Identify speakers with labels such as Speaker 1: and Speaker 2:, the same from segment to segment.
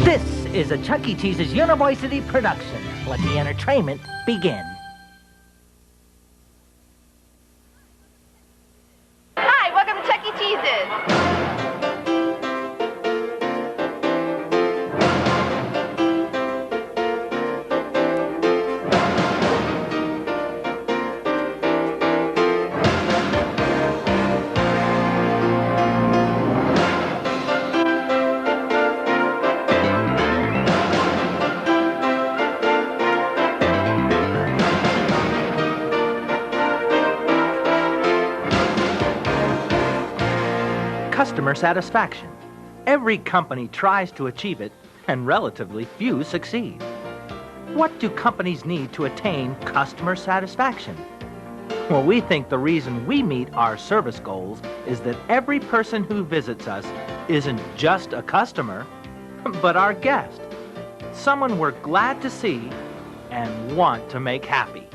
Speaker 1: This is a Chuck E. Cheese's University production. Let the entertainment begin.
Speaker 2: Hi, welcome to Chuck E. Cheese's.
Speaker 1: Customer satisfaction. Every company tries to achieve it, and relatively few succeed. What do companies need to attain customer satisfaction? Well, we think the reason we meet our service goals is that every person who visits us isn't just a customer, but our guest. Someone we're glad to see and want to make happy.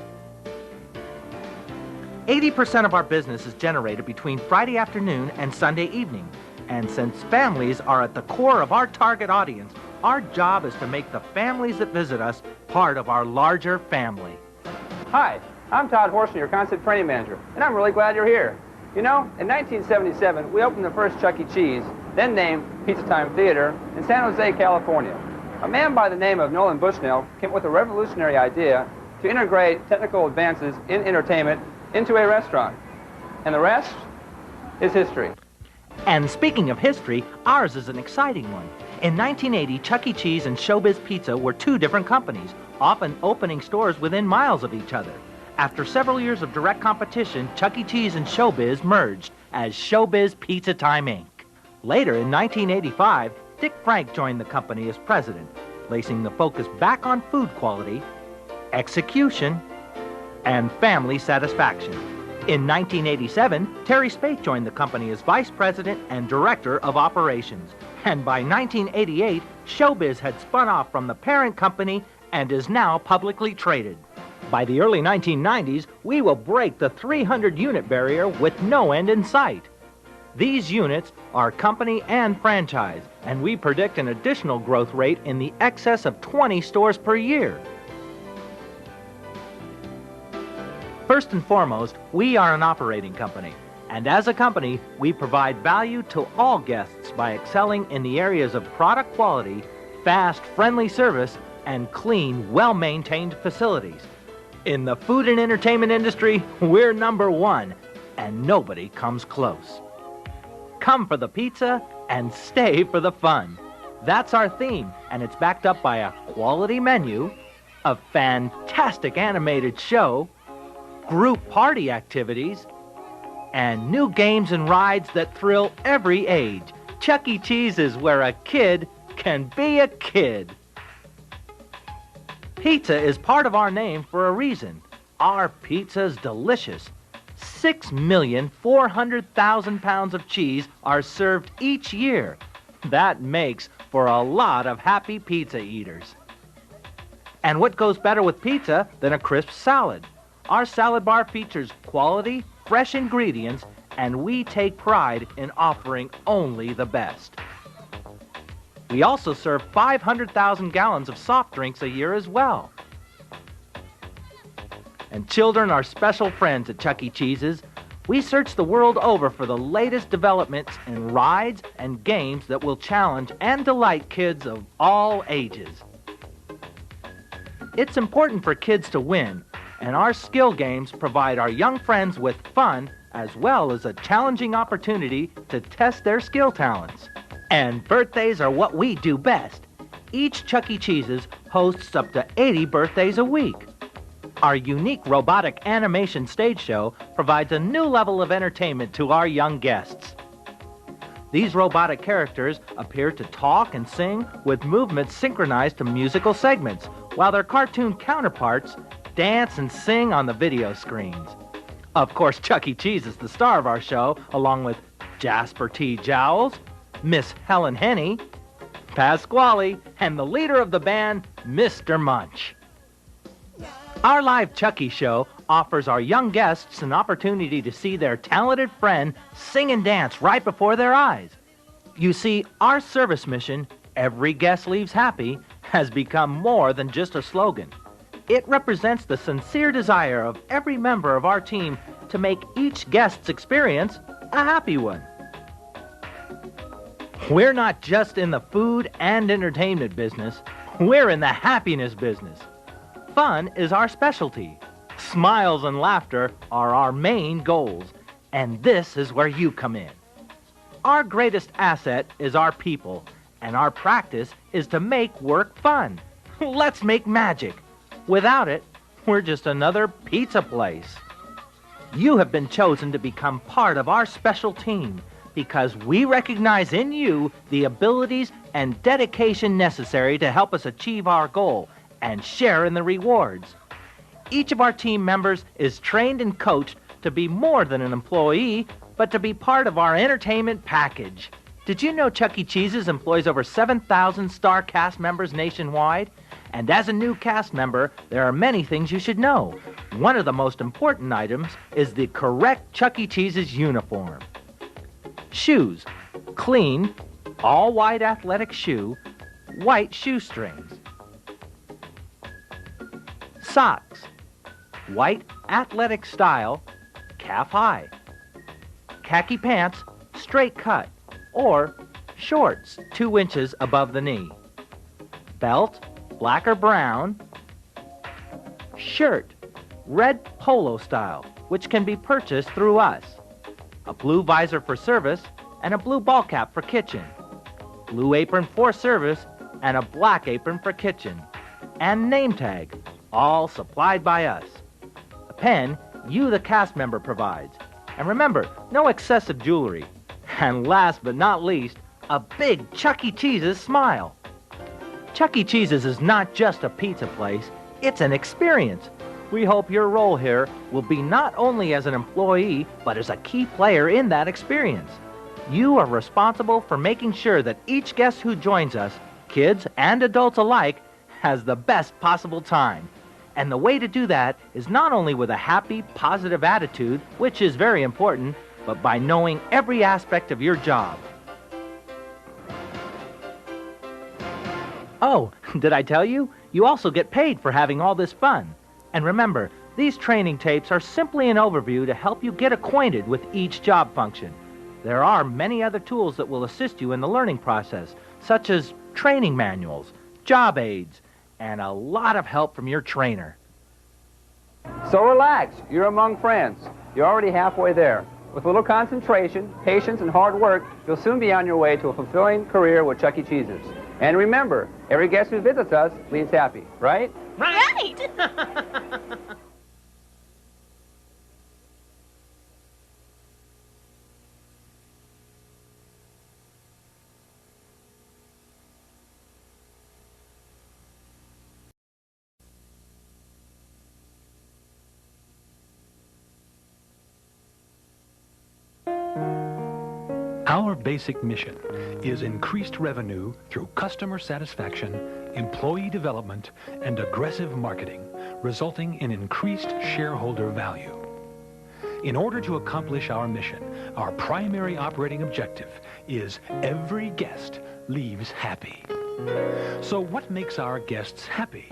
Speaker 1: 80% of our business is generated between Friday afternoon and Sunday evening. And since families are at the core of our target audience, our job is to make the families that visit us part of our larger family.
Speaker 3: Hi, I'm Todd Horson, your concept training manager, and I'm really glad you're here. You know, in 1977, we opened the first Chuck E. Cheese, then named Pizza Time Theater, in San Jose, California. A man by the name of Nolan Bushnell came up with a revolutionary idea to integrate technical advances in entertainment into a restaurant. And the rest is history.
Speaker 1: And speaking of history, ours is an exciting one. In 1980, Chuck E. Cheese and Showbiz Pizza were two different companies, often opening stores within miles of each other. After several years of direct competition, Chuck E. Cheese and Showbiz merged as Showbiz Pizza Time, Inc. Later, in 1985, Dick Frank joined the company as president, placing the focus back on food quality, execution, and family satisfaction. In 1987, Terry Spate joined the company as vice president and director of operations. And by 1988, Showbiz had spun off from the parent company and is now publicly traded. By the early 1990s, we will break the 300-unit barrier with no end in sight. These units are company and franchise, and we predict an additional growth rate in the excess of 20 stores per year. First and foremost, we are an operating company, and as a company, we provide value to all guests by excelling in the areas of product quality, fast, friendly service, and clean, well-maintained facilities. In the food and entertainment industry, we're number one, and nobody comes close. Come for the pizza and stay for the fun. That's our theme, and it's backed up by a quality menu, a fantastic animated show, group party activities, and new games and rides that thrill every age. Chuck E. Cheese is where a kid can be a kid. Pizza is part of our name for a reason. Our pizza's delicious. 6,400,000 pounds of cheese are served each year. That makes for a lot of happy pizza eaters. And what goes better with pizza than a crisp salad? Our salad bar features quality, fresh ingredients, and we take pride in offering only the best. We also serve 500,000 gallons of soft drinks a year as well. And children are special friends at Chuck E. Cheese's. We search the world over for the latest developments in rides and games that will challenge and delight kids of all ages. It's important for kids to win, and our skill games provide our young friends with fun as well as a challenging opportunity to test their skill talents. And birthdays are what we do best. Each Chuck E. Cheese's hosts up to 80 birthdays a week. Our unique robotic animation stage show provides a new level of entertainment to our young guests. These robotic characters appear to talk and sing with movements synchronized to musical segments, while their cartoon counterparts dance and sing on the video screens. Of course, Chuck E. Cheese is the star of our show, along with Jasper T. Jowls, Miss Helen Henny, Pasquale, and the leader of the band, Mr. Munch. Our live Chuck E. show offers our young guests an opportunity to see their talented friend sing and dance right before their eyes. You see, our service mission Every guest leaves happy has become more than just a slogan. It represents the sincere desire of every member of our team to make each guest's experience a happy one. We're not just in the food and entertainment business, we're in the happiness business. Fun is our specialty. Smiles and laughter are our main goals, and this is where you come in. Our greatest asset is our people, and our practice is to make work fun. Let's make magic. Without it, we're just another pizza place. You have been chosen to become part of our special team because we recognize in you the abilities and dedication necessary to help us achieve our goal and share in the rewards. Each of our team members is trained and coached to be more than an employee, but to be part of our entertainment package. Did you know Chuck E. Cheese's employs over 7,000 star cast members nationwide? And as a new cast member, there are many things you should know. One of the most important items is the correct Chuck E. Cheese's uniform. Shoes: clean, all-white athletic shoe, white shoestrings. Socks: white athletic style, calf high. Khaki pants, straight cut, or shorts 2 inches above the knee. Belt: black or brown. Shirt: red polo style, which can be purchased through us. A blue visor for service and a blue ball cap for kitchen. Blue apron for service and a black apron for kitchen. And name tag, all supplied by us. A pen you, the cast member, provides. And remember, no excessive jewelry. And last but not least, a big Chuck E. Cheese's smile. Chuck E. Cheese's is not just a pizza place, it's an experience. We hope your role here will be not only as an employee, but as a key player in that experience. You are responsible for making sure that each guest who joins us, kids and adults alike, has the best possible time. And the way to do that is not only with a happy, positive attitude, which is very important, but by knowing every aspect of your job. Oh, did I tell you? You also get paid for having all this fun. And remember, these training tapes are simply an overview to help you get acquainted with each job function. There are many other tools that will assist you in the learning process, such as training manuals, job aids, and a lot of help from your trainer.
Speaker 3: So relax. You're among friends. You're already halfway there. With a little concentration, patience, and hard work, you'll soon be on your way to a fulfilling career with Chuck E. Cheese's. And remember, every guest who visits us leaves happy, right?
Speaker 2: Right!
Speaker 4: Our basic mission is increased revenue through customer satisfaction, employee development, and aggressive marketing, resulting in increased shareholder value. In order to accomplish our mission, our primary operating objective is every guest leaves happy. So what makes our guests happy?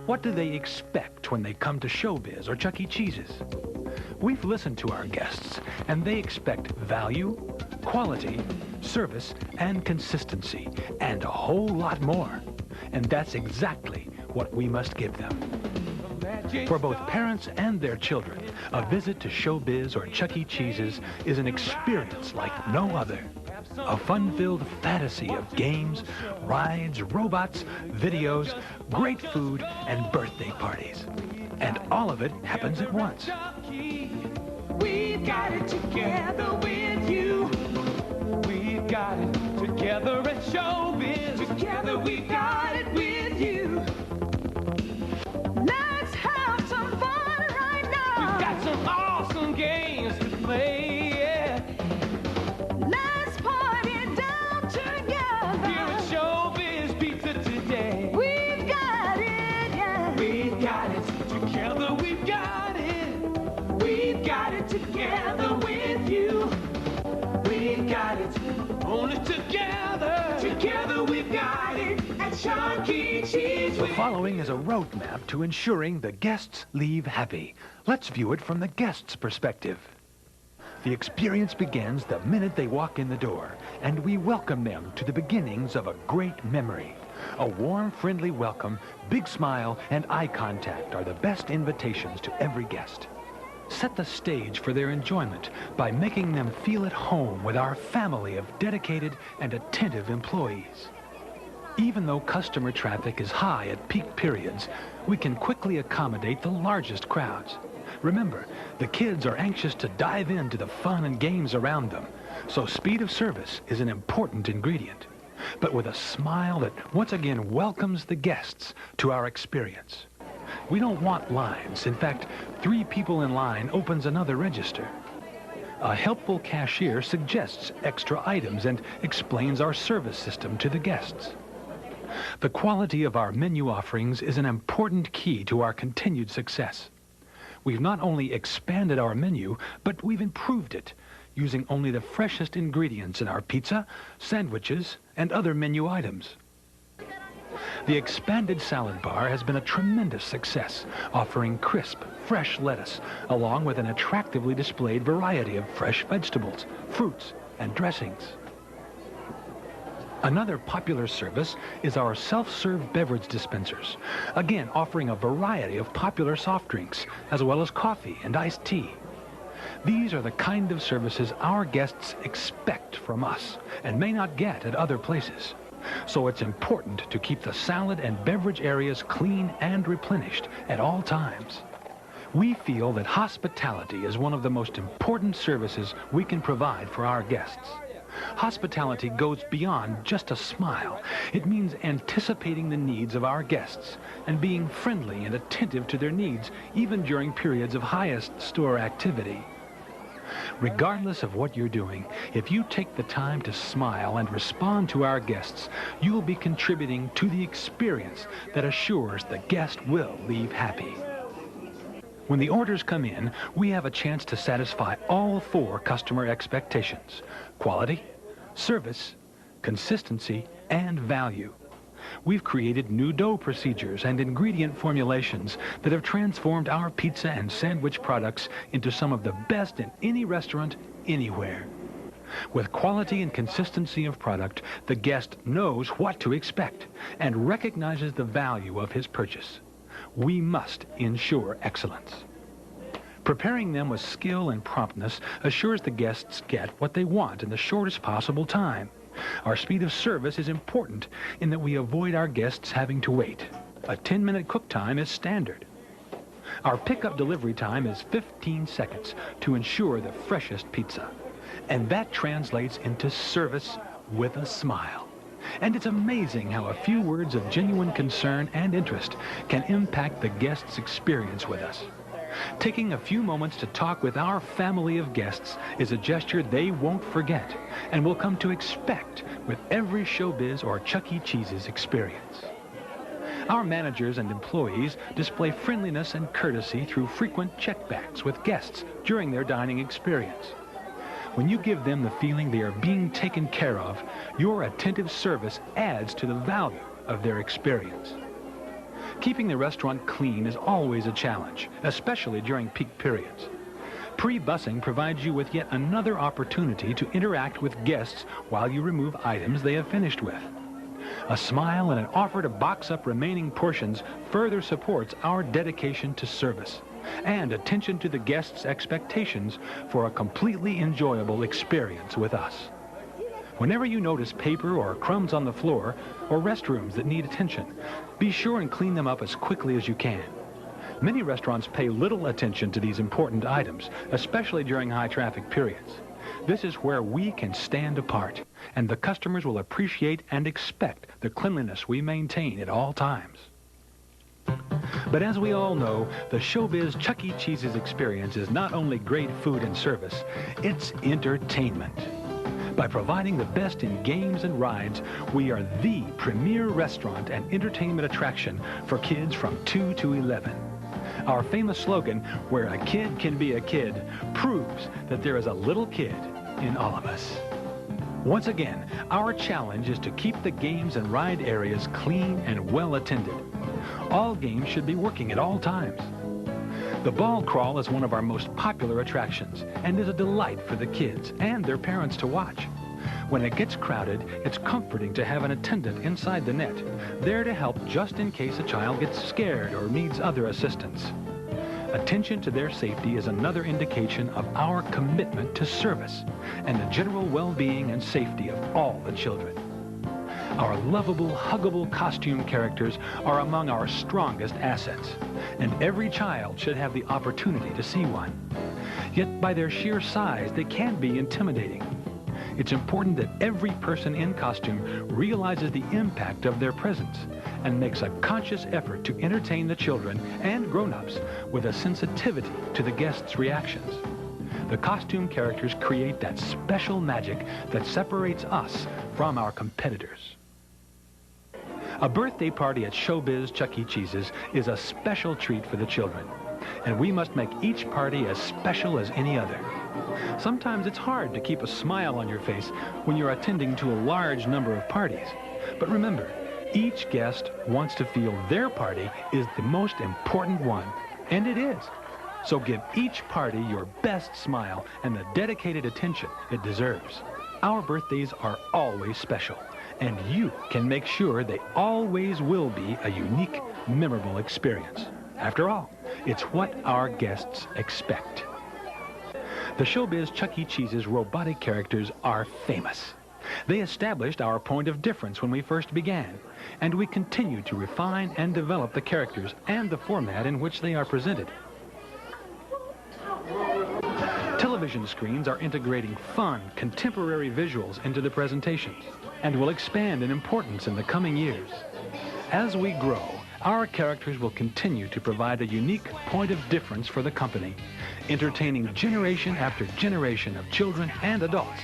Speaker 4: What do they expect when they come to Showbiz or Chuck E. Cheese's? We've listened to our guests, and they expect value, quality, service, and consistency, and a whole lot more. And that's exactly what we must give them. For both parents and their children, a visit to Showbiz or Chuck E. Cheese's is an experience like no other. A fun-filled fantasy of games, rides, robots, videos, great food, and birthday parties. And all of it happens at once.
Speaker 5: We've got it together with you. We've got it together at Showbiz. Together we got it with you. Let's have some fun right now. We've got some awesome games to play. Yeah. Let's party down together. Here at Showbiz Pizza today. We've got it, yeah. We've got it together. We've got it. We've got it together with you. We've got it only together. Together we've got it. Chuck E. Cheese.
Speaker 4: The following is a roadmap to ensuring the guests leave happy. Let's view it from the guest's perspective. The experience begins the minute they walk in the door, and we welcome them to the beginnings of a great memory. A warm, friendly welcome, big smile, and eye contact are the best invitations to every guest. Set the stage for their enjoyment by making them feel at home with our family of dedicated and attentive employees. Even though customer traffic is high at peak periods, we can quickly accommodate the largest crowds. Remember, the kids are anxious to dive into the fun and games around them, so speed of service is an important ingredient, but with a smile that once again welcomes the guests to our experience. We don't want lines. In fact, 3 people in line opens another register. A helpful cashier suggests extra items and explains our service system to the guests. The quality of our menu offerings is an important key to our continued success. We've not only expanded our menu, but we've improved it, using only the freshest ingredients in our pizza, sandwiches, and other menu items. The expanded salad bar has been a tremendous success, offering crisp, fresh lettuce, along with an attractively displayed variety of fresh vegetables, fruits, and dressings. Another popular service is our self-serve beverage dispensers, again offering a variety of popular soft drinks, as well as coffee and iced tea. These are the kind of services our guests expect from us and may not get at other places. So it's important to keep the salad and beverage areas clean and replenished at all times. We feel that hospitality is one of the most important services we can provide for our guests. Hospitality goes beyond just a smile. It means anticipating the needs of our guests and being friendly and attentive to their needs, even during periods of highest store activity. Regardless of what you're doing, if you take the time to smile and respond to our guests, you will be contributing to the experience that assures the guest will leave happy. When the orders come in, we have a chance to satisfy all 4 customer expectations: quality, service, consistency, and value. We've created new dough procedures and ingredient formulations that have transformed our pizza and sandwich products into some of the best in any restaurant anywhere. With quality and consistency of product, the guest knows what to expect and recognizes the value of his purchase. We must ensure excellence. Preparing them with skill and promptness assures the guests get what they want in the shortest possible time. Our speed of service is important in that we avoid our guests having to wait. A 10-minute cook time is standard. Our pickup delivery time is 15 seconds to ensure the freshest pizza. And that translates into service with a smile. And it's amazing how a few words of genuine concern and interest can impact the guest's experience with us. Taking a few moments to talk with our family of guests is a gesture they won't forget and will come to expect with every Showbiz or Chuck E. Cheese's experience. Our managers and employees display friendliness and courtesy through frequent checkbacks with guests during their dining experience. When you give them the feeling they are being taken care of, your attentive service adds to the value of their experience. Keeping the restaurant clean is always a challenge, especially during peak periods. Pre-bussing provides you with yet another opportunity to interact with guests while you remove items they have finished with. A smile and an offer to box up remaining portions further supports our dedication to service and attention to the guests' expectations for a completely enjoyable experience with us. Whenever you notice paper or crumbs on the floor or restrooms that need attention, be sure and clean them up as quickly as you can. Many restaurants pay little attention to these important items, especially during high traffic periods. This is where we can stand apart, and the customers will appreciate and expect the cleanliness we maintain at all times. But as we all know, the Showbiz Chuck E. Cheese's experience is not only great food and service, it's entertainment. By providing the best in games and rides, we are the premier restaurant and entertainment attraction for kids from 2 to 11. Our famous slogan, "Where a kid can be a kid," proves that there is a little kid in all of us. Once again, our challenge is to keep the games and ride areas clean and well attended. All games should be working at all times. The ball crawl is one of our most popular attractions and is a delight for the kids and their parents to watch. When it gets crowded, it's comforting to have an attendant inside the net, there to help just in case a child gets scared or needs other assistance. Attention to their safety is another indication of our commitment to service and the general well-being and safety of all the children. Our lovable, huggable costume characters are among our strongest assets, and every child should have the opportunity to see one. Yet by their sheer size, they can be intimidating. It's important that every person in costume realizes the impact of their presence and makes a conscious effort to entertain the children and grown-ups with a sensitivity to the guests' reactions. The costume characters create that special magic that separates us from our competitors. A birthday party at Showbiz Chuck E. Cheese's is a special treat for the children, and we must make each party as special as any other. Sometimes it's hard to keep a smile on your face when you're attending to a large number of parties. But remember, each guest wants to feel their party is the most important one, and it is. So give each party your best smile and the dedicated attention it deserves. Our birthdays are always special, and you can make sure they always will be a unique, memorable experience. After all, it's what our guests expect. The Showbiz Chuck E. Cheese's robotic characters are famous. They established our point of difference when we first began, and we continue to refine and develop the characters and the format in which they are presented. Television screens are integrating fun, contemporary visuals into the presentations and will expand in importance in the coming years. As we grow, our characters will continue to provide a unique point of difference for the company, entertaining generation after generation of children and adults,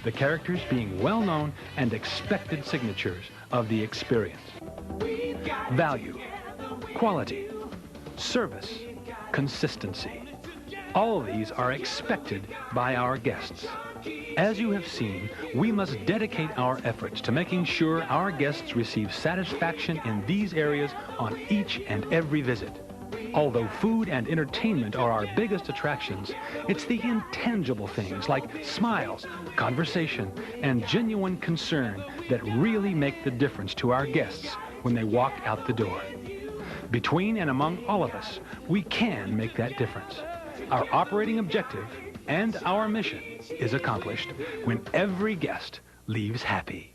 Speaker 4: the characters being well-known and expected signatures of the experience. Value, quality, service, consistency. All these are expected by our guests. As you have seen, we must dedicate our efforts to making sure our guests receive satisfaction in these areas on each and every visit. Although food and entertainment are our biggest attractions, it's the intangible things like smiles, conversation, and genuine concern that really make the difference to our guests when they walk out the door. Between and among all of us, we can make that difference. Our operating objective and our mission is accomplished when every guest leaves happy.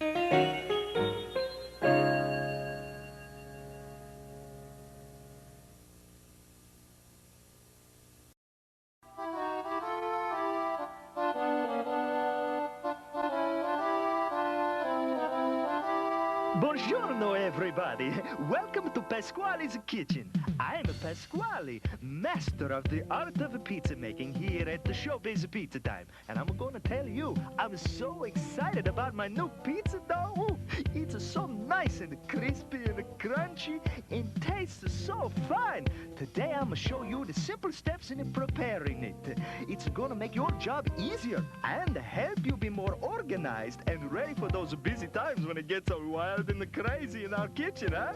Speaker 6: Buongiorno, everybody. Welcome to Pasquale's Kitchen. I'm Pasquale, master of the art of pizza making here at the Showbiz Pizza Time. And I'm gonna tell you, I'm so excited about my new pizza dough. It's so nice and crispy and crunchy and tastes so fine. Today I'm gonna show you the simple steps in preparing it. It's gonna make your job easier and help you be more organized and ready for those busy times when it gets so wild and crazy in our kitchen, huh?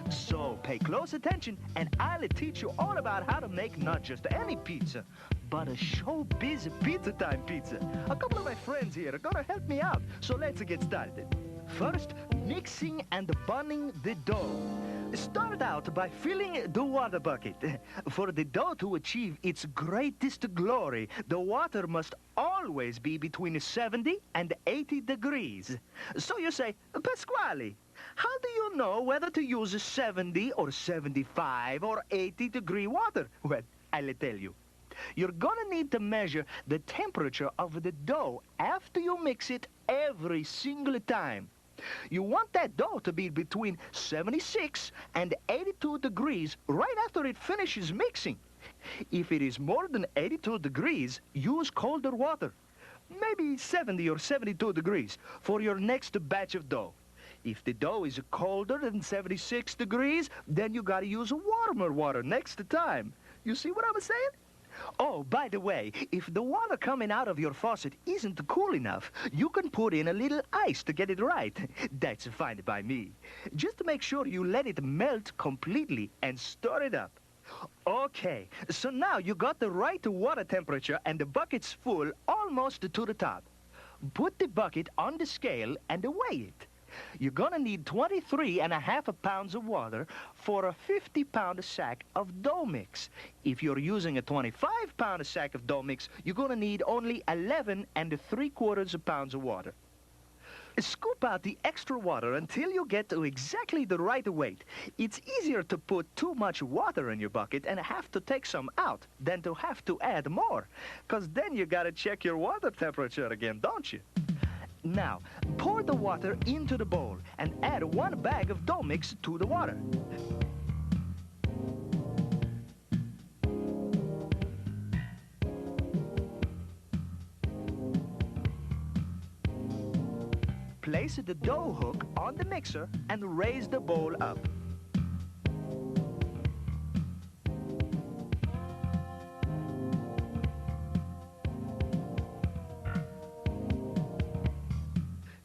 Speaker 6: So pay close attention and I'll teach you all about how to make not just any pizza, but a Showbiz Pizza Time pizza. A couple of my friends here are gonna help me out, so let's get started. First, mixing and bunning the dough. Start out by filling the water bucket. For the dough to achieve its greatest glory, the water must always be between 70 and 80 degrees. So you say, Pasquale, how do you know whether to use 70 or 75 or 80 degree water? Well, I'll tell you. You're gonna need to measure the temperature of the dough after you mix it every single time. You want that dough to be between 76 and 82 degrees right after it finishes mixing. If it is more than 82 degrees, use colder water. Maybe 70 or 72 degrees for your next batch of dough. If the dough is colder than 76 degrees, then you gotta use warmer water next time. You see what I'm saying? Oh, by the way, if the water coming out of your faucet isn't cool enough, you can put in a little ice to get it right. That's fine by me. Just make sure you let it melt completely and stir it up. Okay, so now you got the right water temperature and the bucket's full almost to the top. Put the bucket on the scale and weigh it. You're gonna need 23.5 pounds of water for a 50-pound sack of dough mix. If you're using a 25-pound sack of dough mix, you're gonna need only 11.75 pounds of water. Scoop out the extra water until you get to exactly the right weight. It's easier to put too much water in your bucket and have to take some out than to have to add more, 'cause then you gotta check your water temperature again, don't you? Now, pour the water into the bowl and add 1 bag of dough mix to the water. Place the dough hook on the mixer and raise the bowl up.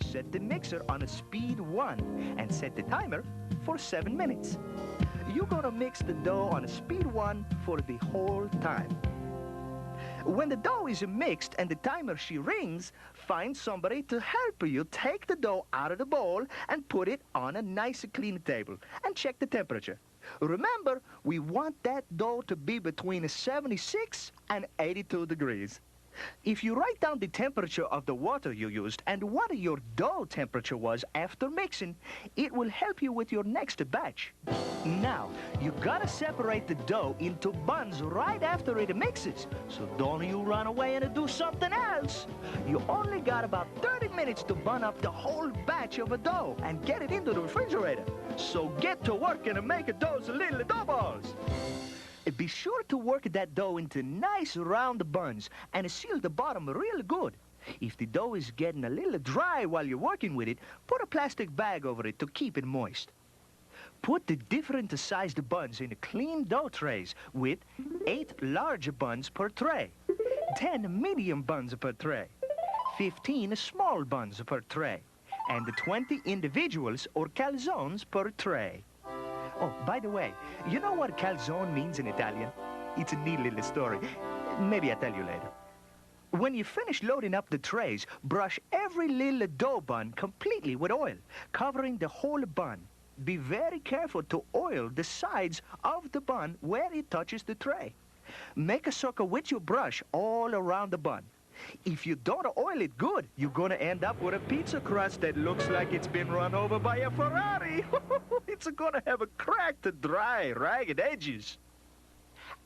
Speaker 6: Set the mixer on a speed 1 and set the timer for 7 minutes. You're gonna mix the dough on a speed 1 for the whole time. When the dough is mixed and the timer rings, find somebody to help you take the dough out of the bowl and put it on a nice clean table and check the temperature. Remember, we want that dough to be between 76 and 82 degrees. If you write down the temperature of the water you used and what your dough temperature was after mixing, it will help you with your next batch. Now, you gotta separate the dough into buns right after it mixes, so don't you run away and do something else. You only got about 30 minutes to bun up the whole batch of a dough and get it into the refrigerator. So get to work and make those little dough balls. Be sure to work that dough into nice round buns and seal the bottom real good. If the dough is getting a little dry while you're working with it, put a plastic bag over it to keep it moist. Put the different sized buns in clean dough trays with 8 large buns per tray, 10 medium buns per tray, 15 small buns per tray, and 20 individuals or calzones per tray. Oh, by the way, you know what calzone means in Italian? It's a neat little story. Maybe I'll tell you later. When you finish loading up the trays, brush every little dough bun completely with oil, covering the whole bun. Be very careful to oil the sides of the bun where it touches the tray. Make a circle with your brush all around the bun. If you don't oil it good, you're gonna end up with a pizza crust that looks like it's been run over by a Ferrari. It's gonna have a cracked, dry, ragged edges.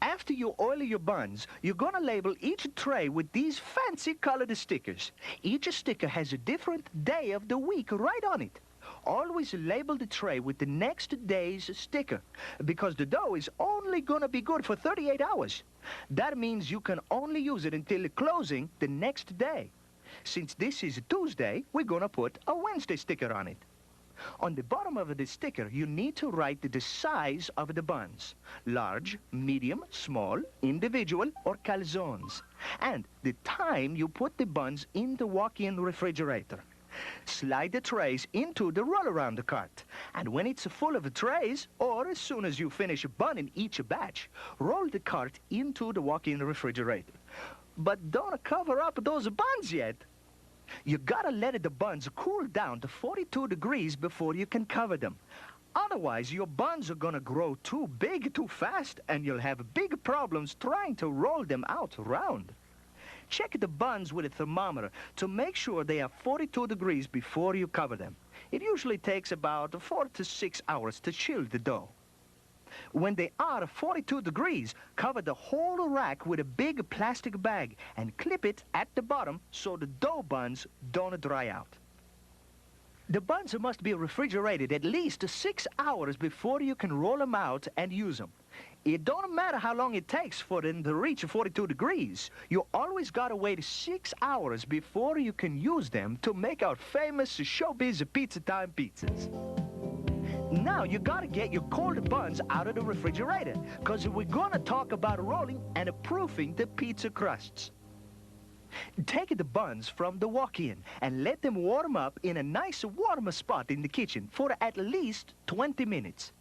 Speaker 6: After you oil your buns, you're gonna label each tray with these fancy colored stickers. Each sticker has a different day of the week right on it. Always label the tray with the next day's sticker, because the dough is only gonna be good for 38 hours. That means you can only use it until closing the next day. Since this is Tuesday, we're gonna put a Wednesday sticker on it. On the bottom of the sticker, you need to write the size of the buns: large, medium, small, individual, or calzones, and the time you put the buns in the walk-in refrigerator. Slide the trays into the roll-around cart, and when it's full of trays, or as soon as you finish bunning each batch, roll the cart into the walk-in refrigerator. But don't cover up those buns yet. You gotta let the buns cool down to 42 degrees before you can cover them. Otherwise, your buns are gonna grow too big too fast, and you'll have big problems trying to roll them out round. Check the buns with a thermometer to make sure they are 42 degrees before you cover them. It usually takes about 4 to 6 hours to chill the dough. When they are 42 degrees, cover the whole rack with a big plastic bag and clip it at the bottom so the dough buns don't dry out. The buns must be refrigerated at least 6 hours before you can roll them out and use them. It don't matter how long it takes for them to reach 42 degrees. You always gotta wait 6 hours before you can use them to make our famous Showbiz Pizza Time pizzas. Now you gotta get your cold buns out of the refrigerator, because we're gonna talk about rolling and proofing the pizza crusts. Take the buns from the walk-in and let them warm up in a nice warm spot in the kitchen for at least 20 minutes.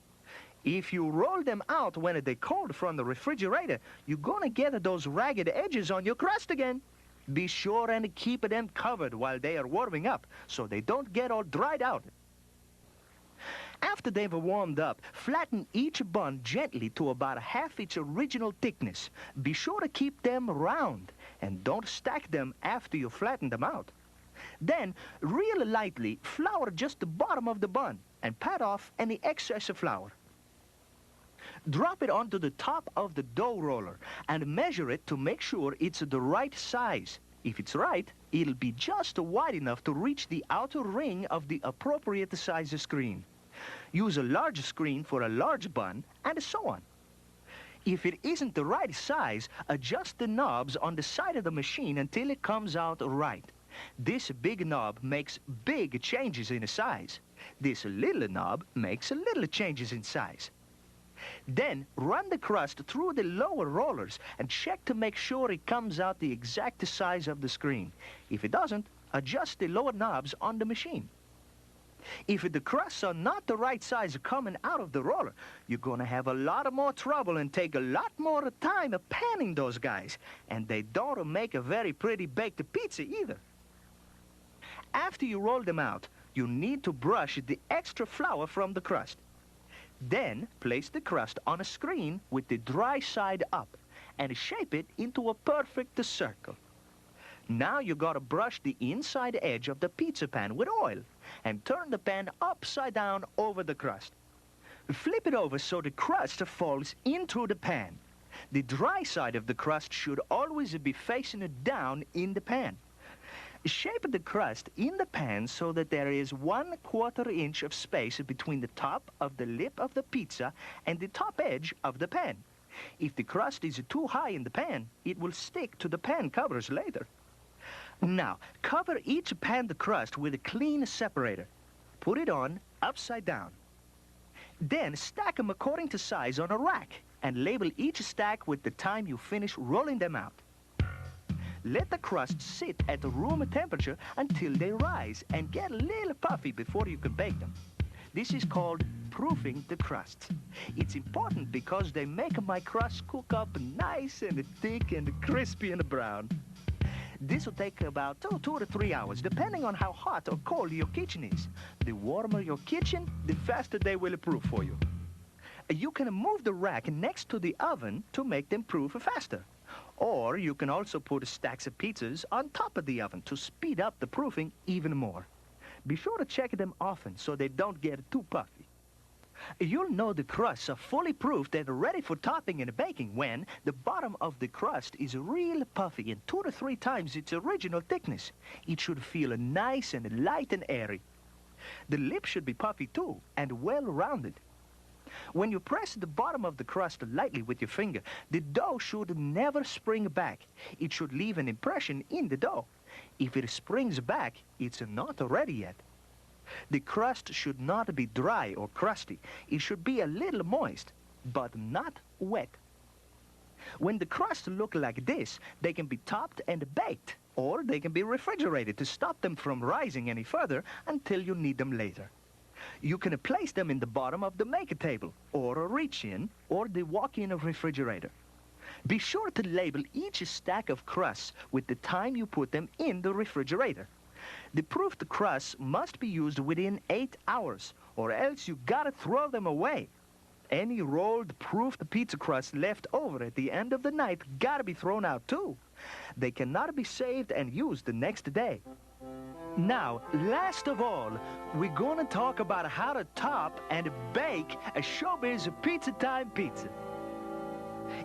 Speaker 6: If you roll them out when they're cold from the refrigerator, you're gonna get those ragged edges on your crust again. Be sure and keep them covered while they are warming up so they don't get all dried out. After they've warmed up, flatten each bun gently to about half its original thickness. Be sure to keep them round and don't stack them after you flatten them out. Then, real lightly, flour just the bottom of the bun and pat off any excess of flour. Drop it onto the top of the dough roller and measure it to make sure it's the right size. If it's right, it'll be just wide enough to reach the outer ring of the appropriate size screen. Use a large screen for a large bun, and so on. If it isn't the right size, adjust the knobs on the side of the machine until it comes out right. This big knob makes big changes in size. This little knob makes little changes in size. Then run the crust through the lower rollers and check to make sure it comes out the exact size of the screen. If it doesn't, adjust the lower knobs on the machine. If the crusts are not the right size coming out of the roller, you're going to have a lot more trouble and take a lot more time panning those guys. And they don't make a very pretty baked pizza either. After you roll them out, you need to brush the extra flour from the crust. Then place the crust on a screen with the dry side up and shape it into a perfect circle. Now you gotta brush the inside edge of the pizza pan with oil and turn the pan upside down over the crust. Flip it over so the crust falls into the pan. The dry side of the crust should always be facing down in the pan. Shape the crust in the pan so that there is 1/4 inch of space between the top of the lip of the pizza and the top edge of the pan. If the crust is too high in the pan, it will stick to the pan covers later. Now, cover each pan crust with a clean separator. Put it on upside down. Then stack them according to size on a rack and label each stack with the time you finish rolling them out. Let the crust sit at room temperature until they rise and get a little puffy before you can bake them. This is called proofing the crusts. It's important because they make my crust cook up nice and thick and crispy and brown. This will take about 2 to 3 hours, depending on how hot or cold your kitchen is. The warmer your kitchen, the faster they will proof for you. You can move the rack next to the oven to make them proof faster. Or you can also put stacks of pizzas on top of the oven to speed up the proofing even more. Be sure to check them often so they don't get too puffy. You'll know the crusts are fully proofed and ready for topping and baking when the bottom of the crust is real puffy and 2 to 3 times its original thickness. It should feel nice and light and airy. The lip should be puffy too and well rounded. When you press the bottom of the crust lightly with your finger, the dough should never spring back. It should leave an impression in the dough. If it springs back, it's not ready yet. The crust should not be dry or crusty. It should be a little moist, but not wet. When the crusts look like this, they can be topped and baked, or they can be refrigerated to stop them from rising any further until you need them later. You can place them in the bottom of the maker table, or a reach-in, or the walk-in refrigerator. Be sure to label each stack of crusts with the time you put them in the refrigerator. The proofed crusts must be used within 8 hours, or else you gotta throw them away. Any rolled, proofed pizza crust left over at the end of the night gotta be thrown out too. They cannot be saved and used the next day. Now, last of all, we're gonna talk about how to top and bake a Showbiz Pizza Time pizza.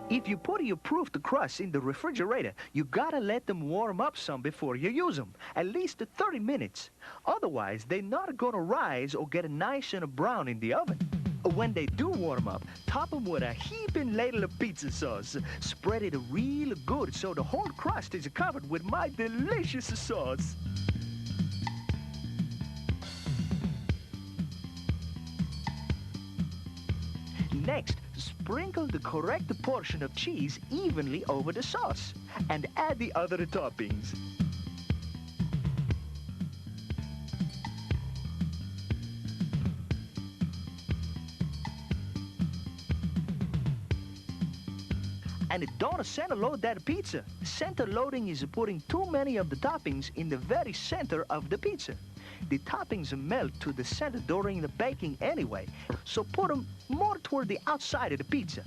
Speaker 6: If you put your proofed crusts in the refrigerator, you gotta let them warm up some before you use them, at least 30 minutes. Otherwise, they're not gonna rise or get nice and brown in the oven. When they do warm up, top them with a heaping ladle of pizza sauce. Spread it real good so the whole crust is covered with my delicious sauce. Next, sprinkle the correct portion of cheese evenly over the sauce and add the other toppings. And don't center load that pizza. Center loading is putting too many of the toppings in the very center of the pizza. The toppings melt to the center during the baking anyway, so put them more toward the outside of the pizza.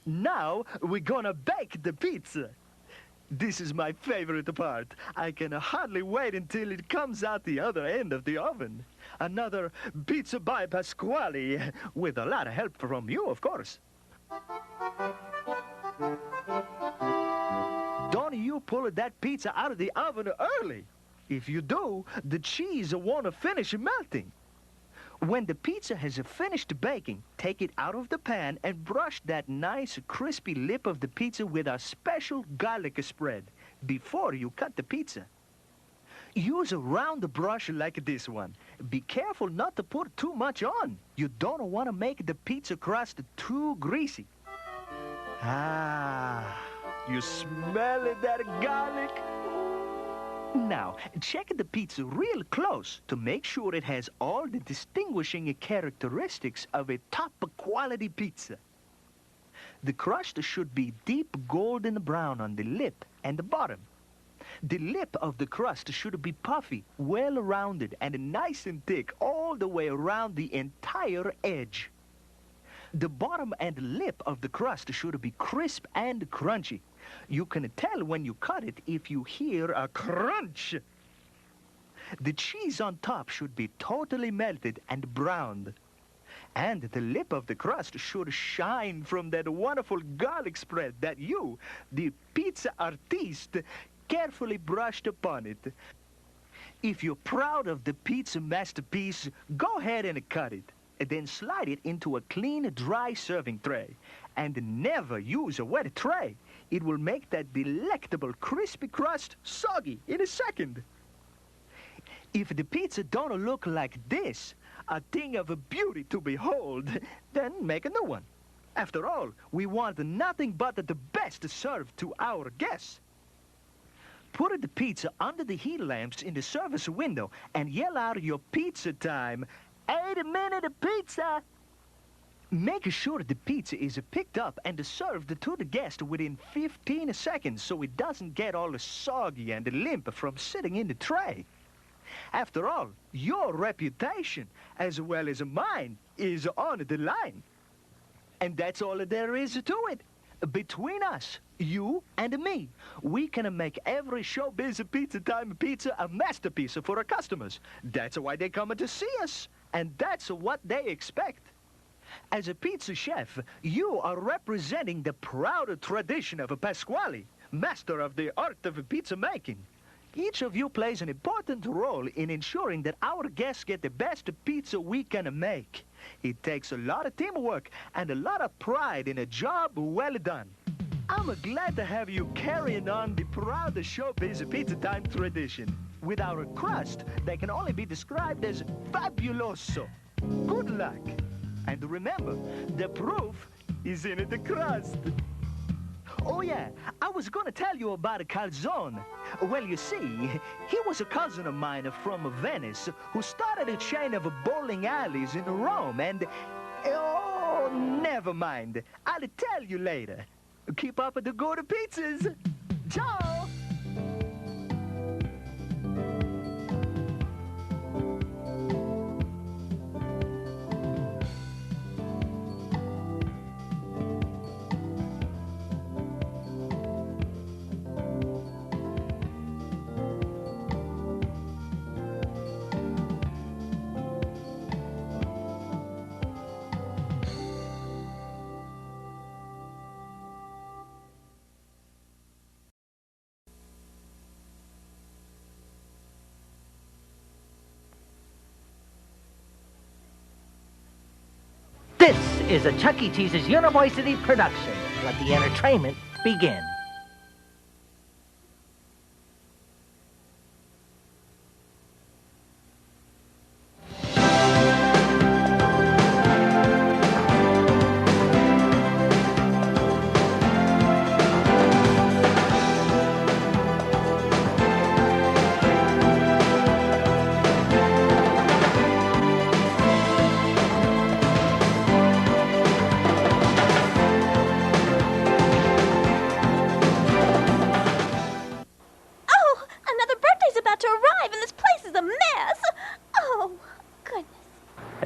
Speaker 6: Now we're gonna bake the pizza. This is my favorite part. I can hardly wait until it comes out the other end of the oven. Another pizza by Pasquale, with a lot of help from you, of course. Don't you pull that pizza out of the oven early. If you do, the cheese won't finish melting. When the pizza has finished baking, take it out of the pan and brush that nice crispy lip of the pizza with a special garlic spread before you cut the pizza. Use a round brush like this one. Be careful not to put too much on. You don't want to make the pizza crust too greasy. Ah, you smell that garlic? Now, check the pizza real close to make sure it has all the distinguishing characteristics of a top-quality pizza. The crust should be deep golden brown on the lip and the bottom. The lip of the crust should be puffy, well-rounded, and nice and thick all the way around the entire edge. The bottom and lip of the crust should be crisp and crunchy. You can tell when you cut it if you hear a crunch. The cheese on top should be totally melted and browned. And the lip of the crust should shine from that wonderful garlic spread that you, the pizza artiste, carefully brushed upon it. If you're proud of the pizza masterpiece, go ahead and cut it. Then slide it into a clean, dry serving tray. And never use a wet tray. It will make that delectable crispy crust soggy in a second. If the pizza don't look like this, a thing of beauty to behold, then make a new one. After all, we want nothing but the best served to our guests. Put the pizza under the heat lamps in the service window and yell out your pizza time. 8-minute pizza! Make sure the pizza is picked up and served to the guest within 15 seconds so it doesn't get all soggy and limp from sitting in the tray. After all, your reputation, as well as mine, is on the line. And that's all there is to it. Between us, you and me, we can make every Showbiz Pizza Time pizza a masterpiece for our customers. That's why they come to see us. And that's what they expect. As a pizza chef, you are representing the proud tradition of Pasquale, master of the art of pizza making. Each of you plays an important role in ensuring that our guests get the best pizza we can make. It takes a lot of teamwork and a lot of pride in a job well done. I'm glad to have you carrying on the proud Showbiz Pizza Time tradition. With our crust, they can only be described as fabuloso. Good luck. And remember, the proof is in the crust. Oh yeah, I was gonna tell you about a calzone. Well, you see, he was a cousin of mine from Venice who started a chain of bowling alleys in Rome and... Oh, never mind. I'll tell you later. Keep up the good pizzas. Ciao!
Speaker 1: This is a Chuck E. Cheese's University production. Let the entertainment begin.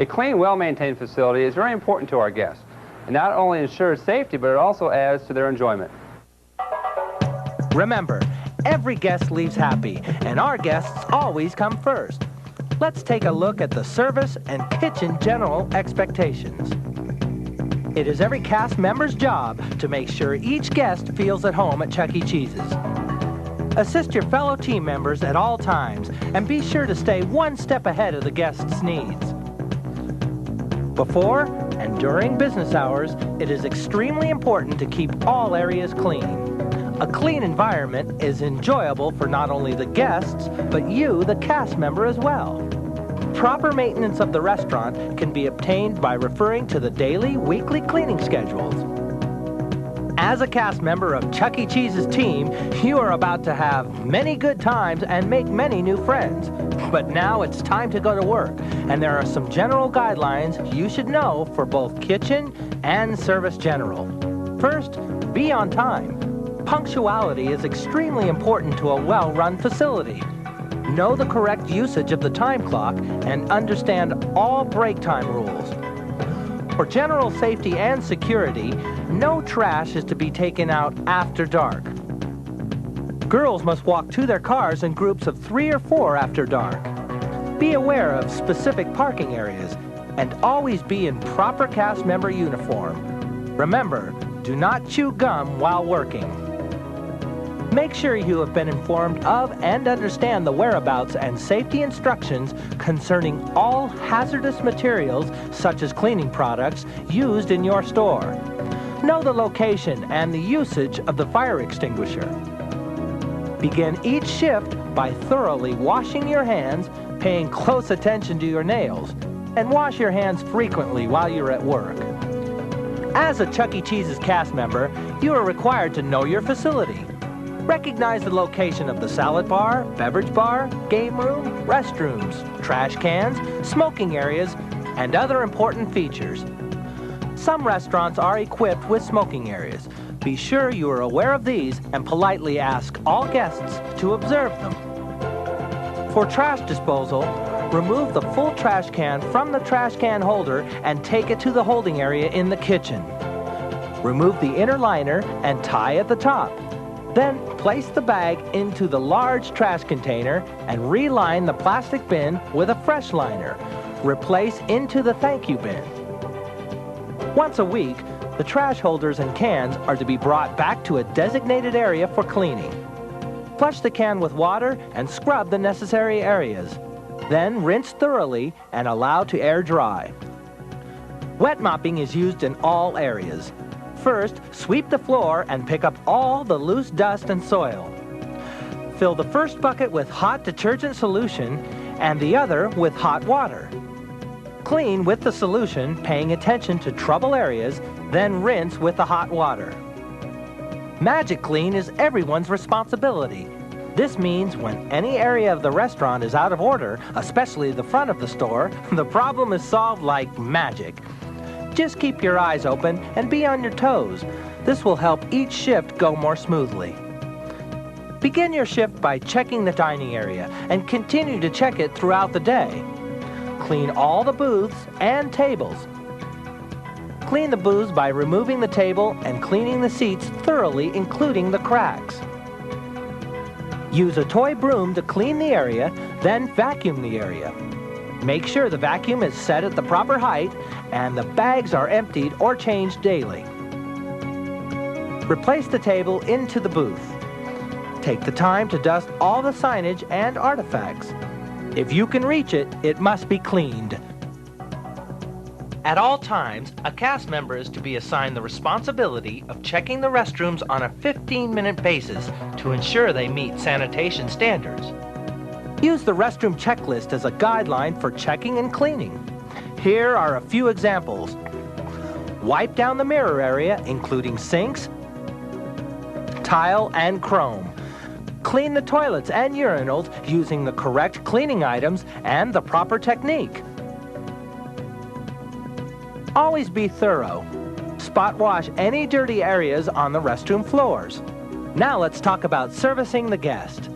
Speaker 3: A clean, well-maintained facility is very important to our guests. It not only ensures safety, but it also adds to their enjoyment.
Speaker 1: Remember, every guest leaves happy, and our guests always come first. Let's take a look at the service and kitchen general expectations. It is every cast member's job to make sure each guest feels at home at Chuck E. Cheese's. Assist your fellow team members at all times, and be sure to stay one step ahead of the guests' needs. Before and during business hours, it is extremely important to keep all areas clean. A clean environment is enjoyable for not only the guests, but you, the cast member, as well. Proper maintenance of the restaurant can be obtained by referring to the daily, weekly cleaning schedules. As a cast member of Chuck E. Cheese's team, you are about to have many good times and make many new friends. But now it's time to go to work, and there are some general guidelines you should know for both kitchen and service general. First, be on time. Punctuality is extremely important to a well-run facility. Know the correct usage of the time clock and understand all break time rules. For general safety and security, no trash is to be taken out after dark. Girls must walk to their cars in groups of 3 or 4 after dark. Be aware of specific parking areas and always be in proper cast member uniform. Remember, do not chew gum while working. Make sure you have been informed of and understand the whereabouts and safety instructions concerning all hazardous materials, such as cleaning products, used in your store. Know the location and the usage of the fire extinguisher. Begin each shift by thoroughly washing your hands, paying close attention to your nails, and wash your hands frequently while you're at work. As a Chuck E. Cheese's cast member, you are required to know your facility. Recognize the location of the salad bar, beverage bar, game room, restrooms, trash cans, smoking areas, and other important features. Some restaurants are equipped with smoking areas. Be sure you are aware of these and politely ask all guests to observe them. For trash disposal, remove the full trash can from the trash can holder and take it to the holding area in the kitchen. Remove the inner liner and tie at the top. Then place the bag into the large trash container and reline the plastic bin with a fresh liner. Replace into the thank you bin. Once a week, the trash holders and cans are to be brought back to a designated area for cleaning. Flush the can with water and scrub the necessary areas. Then rinse thoroughly and allow to air dry. Wet mopping is used in all areas. First, sweep the floor and pick up all the loose dust and soil. Fill the first bucket with hot detergent solution and the other with hot water. Clean with the solution, paying attention to trouble areas, then rinse with the hot water. Magic Clean is everyone's responsibility. This means when any area of the restaurant is out of order, especially the front of the store, the problem is solved like magic. Just keep your eyes open and be on your toes. This will help each shift go more smoothly. Begin your shift by checking the dining area and continue to check it throughout the day. Clean all the booths and tables. Clean the booths by removing the table and cleaning the seats thoroughly, including the cracks. Use a toy broom to clean the area, then vacuum the area. Make sure the vacuum is set at the proper height and the bags are emptied or changed daily. Replace the table into the booth. Take the time to dust all the signage and artifacts. If you can reach it, it must be cleaned. At all times, a cast member is to be assigned the responsibility of checking the restrooms on a 15-minute basis to ensure they meet sanitation standards. Use the restroom checklist as a guideline for checking and cleaning. Here are a few examples. Wipe down the mirror area, including sinks, tile, and chrome. Clean the toilets and urinals using the correct cleaning items and the proper technique. Always be thorough. Spot wash any dirty areas on the restroom floors. Now let's talk about servicing the guest.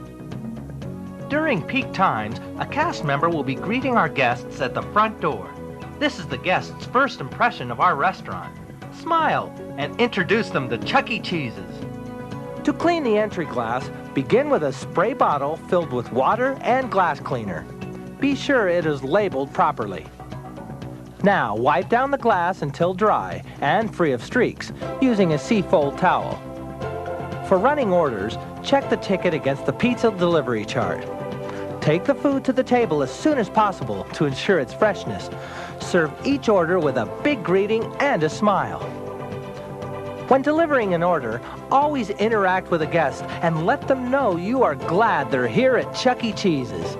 Speaker 1: During peak times, a cast member will be greeting our guests at the front door. This is the guest's first impression of our restaurant. Smile and introduce them to Chuck E. Cheese's. To clean the entry glass, begin with a spray bottle filled with water and glass cleaner. Be sure it is labeled properly. Now, wipe down the glass until dry and free of streaks using a Seafold towel. For running orders, check the ticket against the pizza delivery chart. Take the food to the table as soon as possible to ensure its freshness. Serve each order with a big greeting and a smile. When delivering an order, always interact with a guest and let them know you are glad they're here at Chuck E. Cheese's.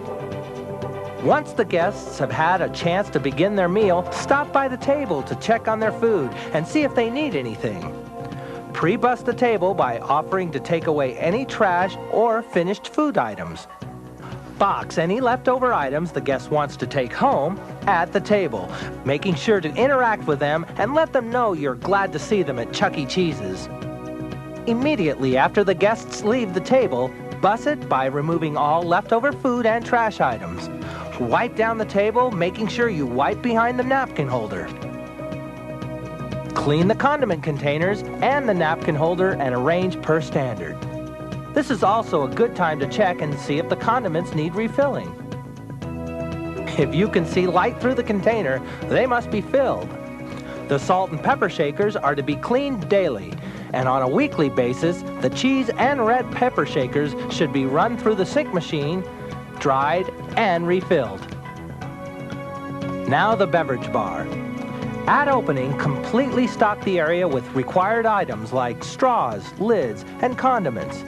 Speaker 1: Once the guests have had a chance to begin their meal, stop by the table to check on their food and see if they need anything. Pre-bus the table by offering to take away any trash or finished food items. Box any leftover items the guest wants to take home at the table, making sure to interact with them and let them know you're glad to see them at Chuck E. Cheese's. Immediately after the guests leave the table, bus it by removing all leftover food and trash items. Wipe down the table, making sure you wipe behind the napkin holder. Clean the condiment containers and the napkin holder and arrange per standard. This is also a good time to check and see if the condiments need refilling. If you can see light through the container, they must be filled. The salt and pepper shakers are to be cleaned daily, and on a weekly basis, the cheese and red pepper shakers should be run through the sink machine, dried, and refilled. Now the beverage bar. At opening, completely stock the area with required items like straws, lids, and condiments.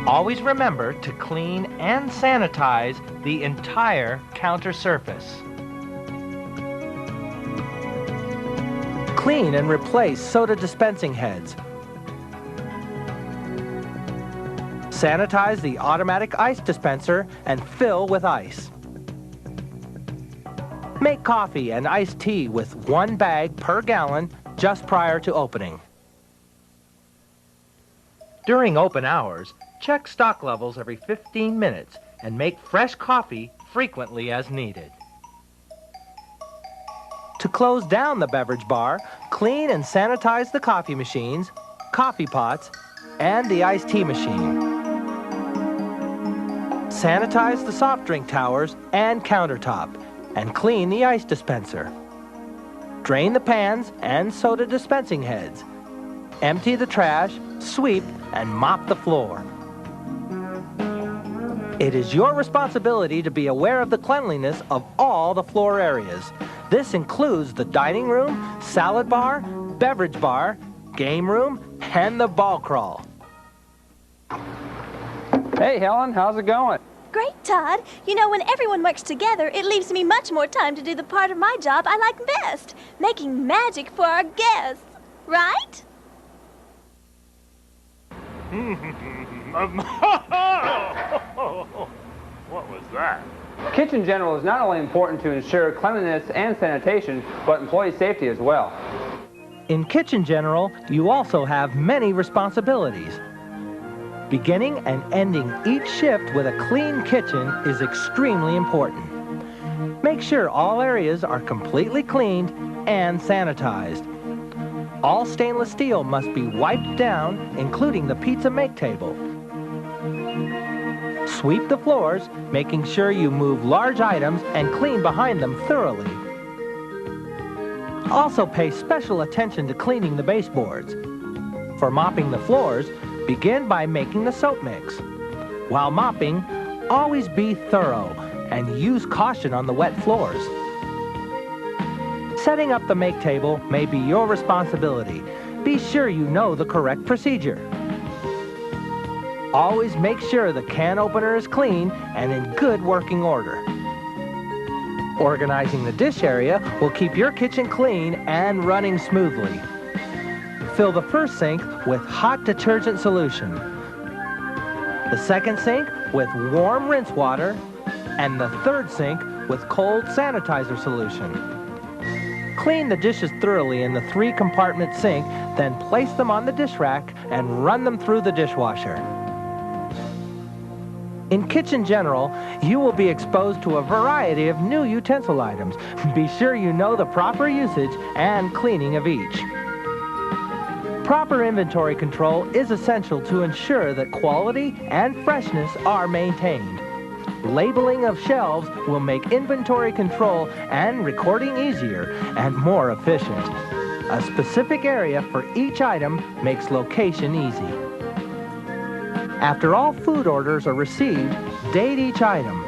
Speaker 1: Always remember to clean and sanitize the entire counter surface. Clean and replace soda dispensing heads. Sanitize the automatic ice dispenser and fill with ice. Make coffee and iced tea with 1 bag per gallon just prior to opening. During open hours, check stock levels every 15 minutes and make fresh coffee frequently as needed. To close down the beverage bar, clean and sanitize the coffee machines, coffee pots, and the iced tea machine. Sanitize the soft drink towers and countertop, and clean the ice dispenser. Drain the pans and soda dispensing heads. Empty the trash, sweep, and mop the floor. It is your responsibility to be aware of the cleanliness of all the floor areas. This includes the dining room, salad bar, beverage bar, game room, and the ball crawl.
Speaker 3: Hey, Helen, how's it going?
Speaker 7: Great, Todd. You know, when everyone works together, it leaves me much more time to do the part of my job I like best, making magic for our guests. Right?
Speaker 8: What was that?
Speaker 3: Kitchen General is not only important to ensure cleanliness and sanitation, but employee safety as well.
Speaker 1: In Kitchen General, you also have many responsibilities. Beginning and ending each shift with a clean kitchen is extremely important. Make sure all areas are completely cleaned and sanitized. All stainless steel must be wiped down, including the pizza make table. Sweep the floors, making sure you move large items and clean behind them thoroughly. Also pay special attention to cleaning the baseboards. For mopping the floors, begin by making the soap mix. While mopping, always be thorough and use caution on the wet floors. Setting up the make table may be your responsibility. Be sure you know the correct procedure. Always make sure the can opener is clean and in good working order. Organizing the dish area will keep your kitchen clean and running smoothly. Fill the first sink with hot detergent solution, the second sink with warm rinse water, and the third sink with cold sanitizer solution. Clean the dishes thoroughly in the 3-compartment sink, then place them on the dish rack and run them through the dishwasher. In Kitchen General, you will be exposed to a variety of new utensil items. Be sure you know the proper usage and cleaning of each. Proper inventory control is essential to ensure that quality and freshness are maintained. Labeling of shelves will make inventory control and recording easier and more efficient. A specific area for each item makes location easy. After all food orders are received, date each item.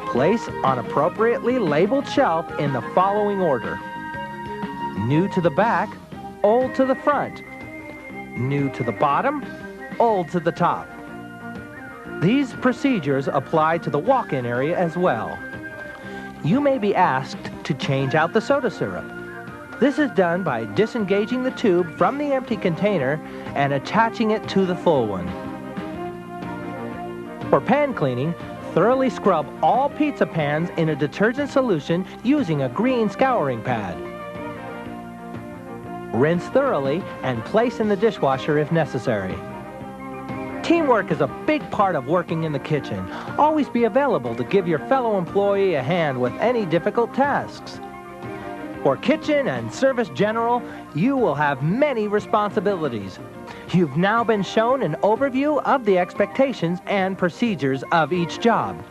Speaker 1: Place on appropriately labeled shelf in the following order. New to the back, old to the front. New to the bottom, old to the top. These procedures apply to the walk-in area as well. You may be asked to change out the soda syrup. This is done by disengaging the tube from the empty container and attaching it to the full one. For pan cleaning, thoroughly scrub all pizza pans in a detergent solution using a green scouring pad. Rinse thoroughly and place in the dishwasher if necessary. Teamwork is a big part of working in the kitchen. Always be available to give your fellow employee a hand with any difficult tasks. For Kitchen and Service General, you will have many responsibilities. You've now been shown an overview of the expectations and procedures of each job.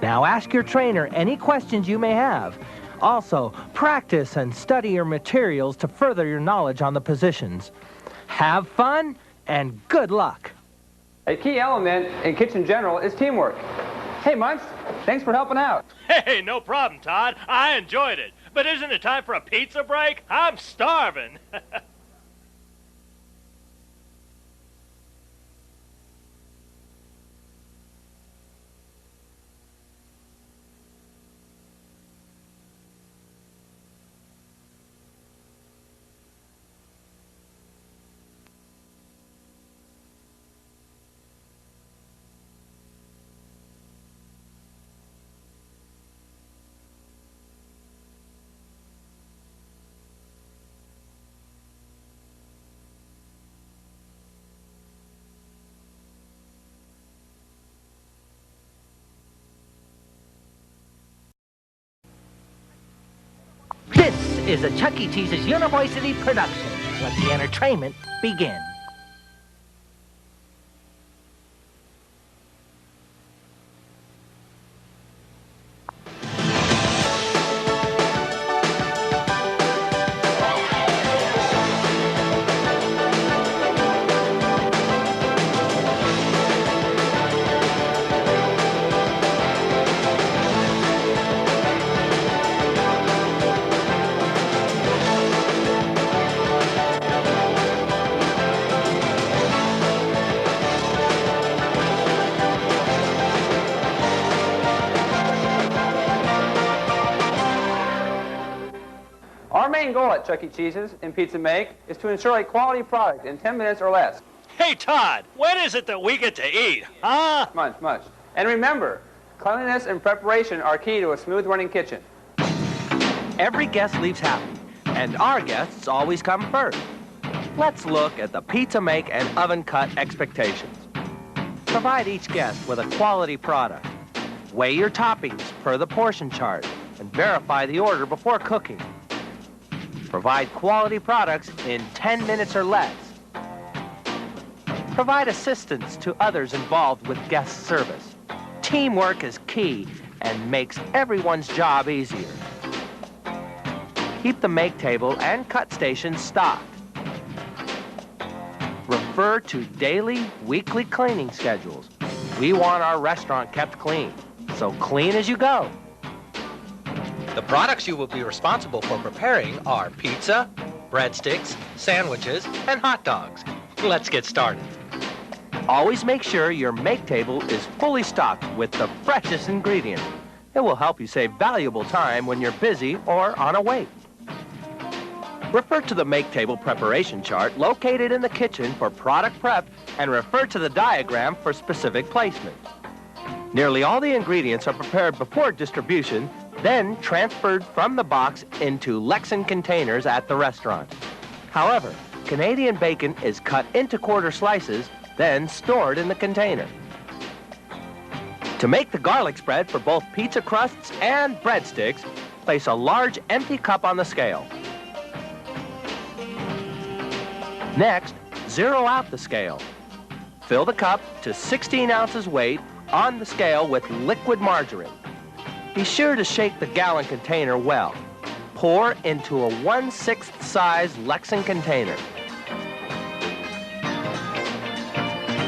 Speaker 1: Now ask your trainer any questions you may have. Also, practice and study your materials to further your knowledge on the positions. Have fun and good luck.
Speaker 3: A key element in Kitchen General is teamwork. Hey, Munch, thanks for helping out.
Speaker 8: Hey, no problem, Todd. I enjoyed it. But isn't it time for a pizza break? I'm starving.
Speaker 1: This is a Chuck E. Cheese's University production. Let the entertainment begin.
Speaker 3: Our main goal at Chuck E. Cheese's in Pizza Make is to ensure a quality product in 10 minutes or less.
Speaker 8: Hey, Todd, when is it that we get to eat, huh?
Speaker 3: Munch. And remember, cleanliness and preparation are key to a smooth running kitchen.
Speaker 1: Every guest leaves happy, and our guests always come first. Let's look at the Pizza Make and Oven Cut expectations. Provide each guest with a quality product. Weigh your toppings per the portion chart and verify the order before cooking. Provide quality products in 10 minutes or less. Provide assistance to others involved with guest service. Teamwork is key and makes everyone's job easier. Keep the make table and cut stations stocked. Refer to daily, weekly cleaning schedules. We want our restaurant kept clean, so clean as you go.
Speaker 9: The products you will be responsible for preparing are pizza, breadsticks, sandwiches, and hot dogs. Let's get started.
Speaker 1: Always make sure your make table is fully stocked with the freshest ingredients. It will help you save valuable time when you're busy or on a wait. Refer to the make table preparation chart located in the kitchen for product prep and refer to the diagram for specific placement. Nearly all the ingredients are prepared before distribution, then transferred from the box into Lexan containers at the restaurant. However, Canadian bacon is cut into quarter slices, then stored in the container. To make the garlic spread for both pizza crusts and breadsticks, place a large empty cup on the scale. Next, zero out the scale. Fill the cup to 16 ounces weight on the scale with liquid margarine. Be sure to shake the gallon container well. Pour into a 1/6 size Lexan container.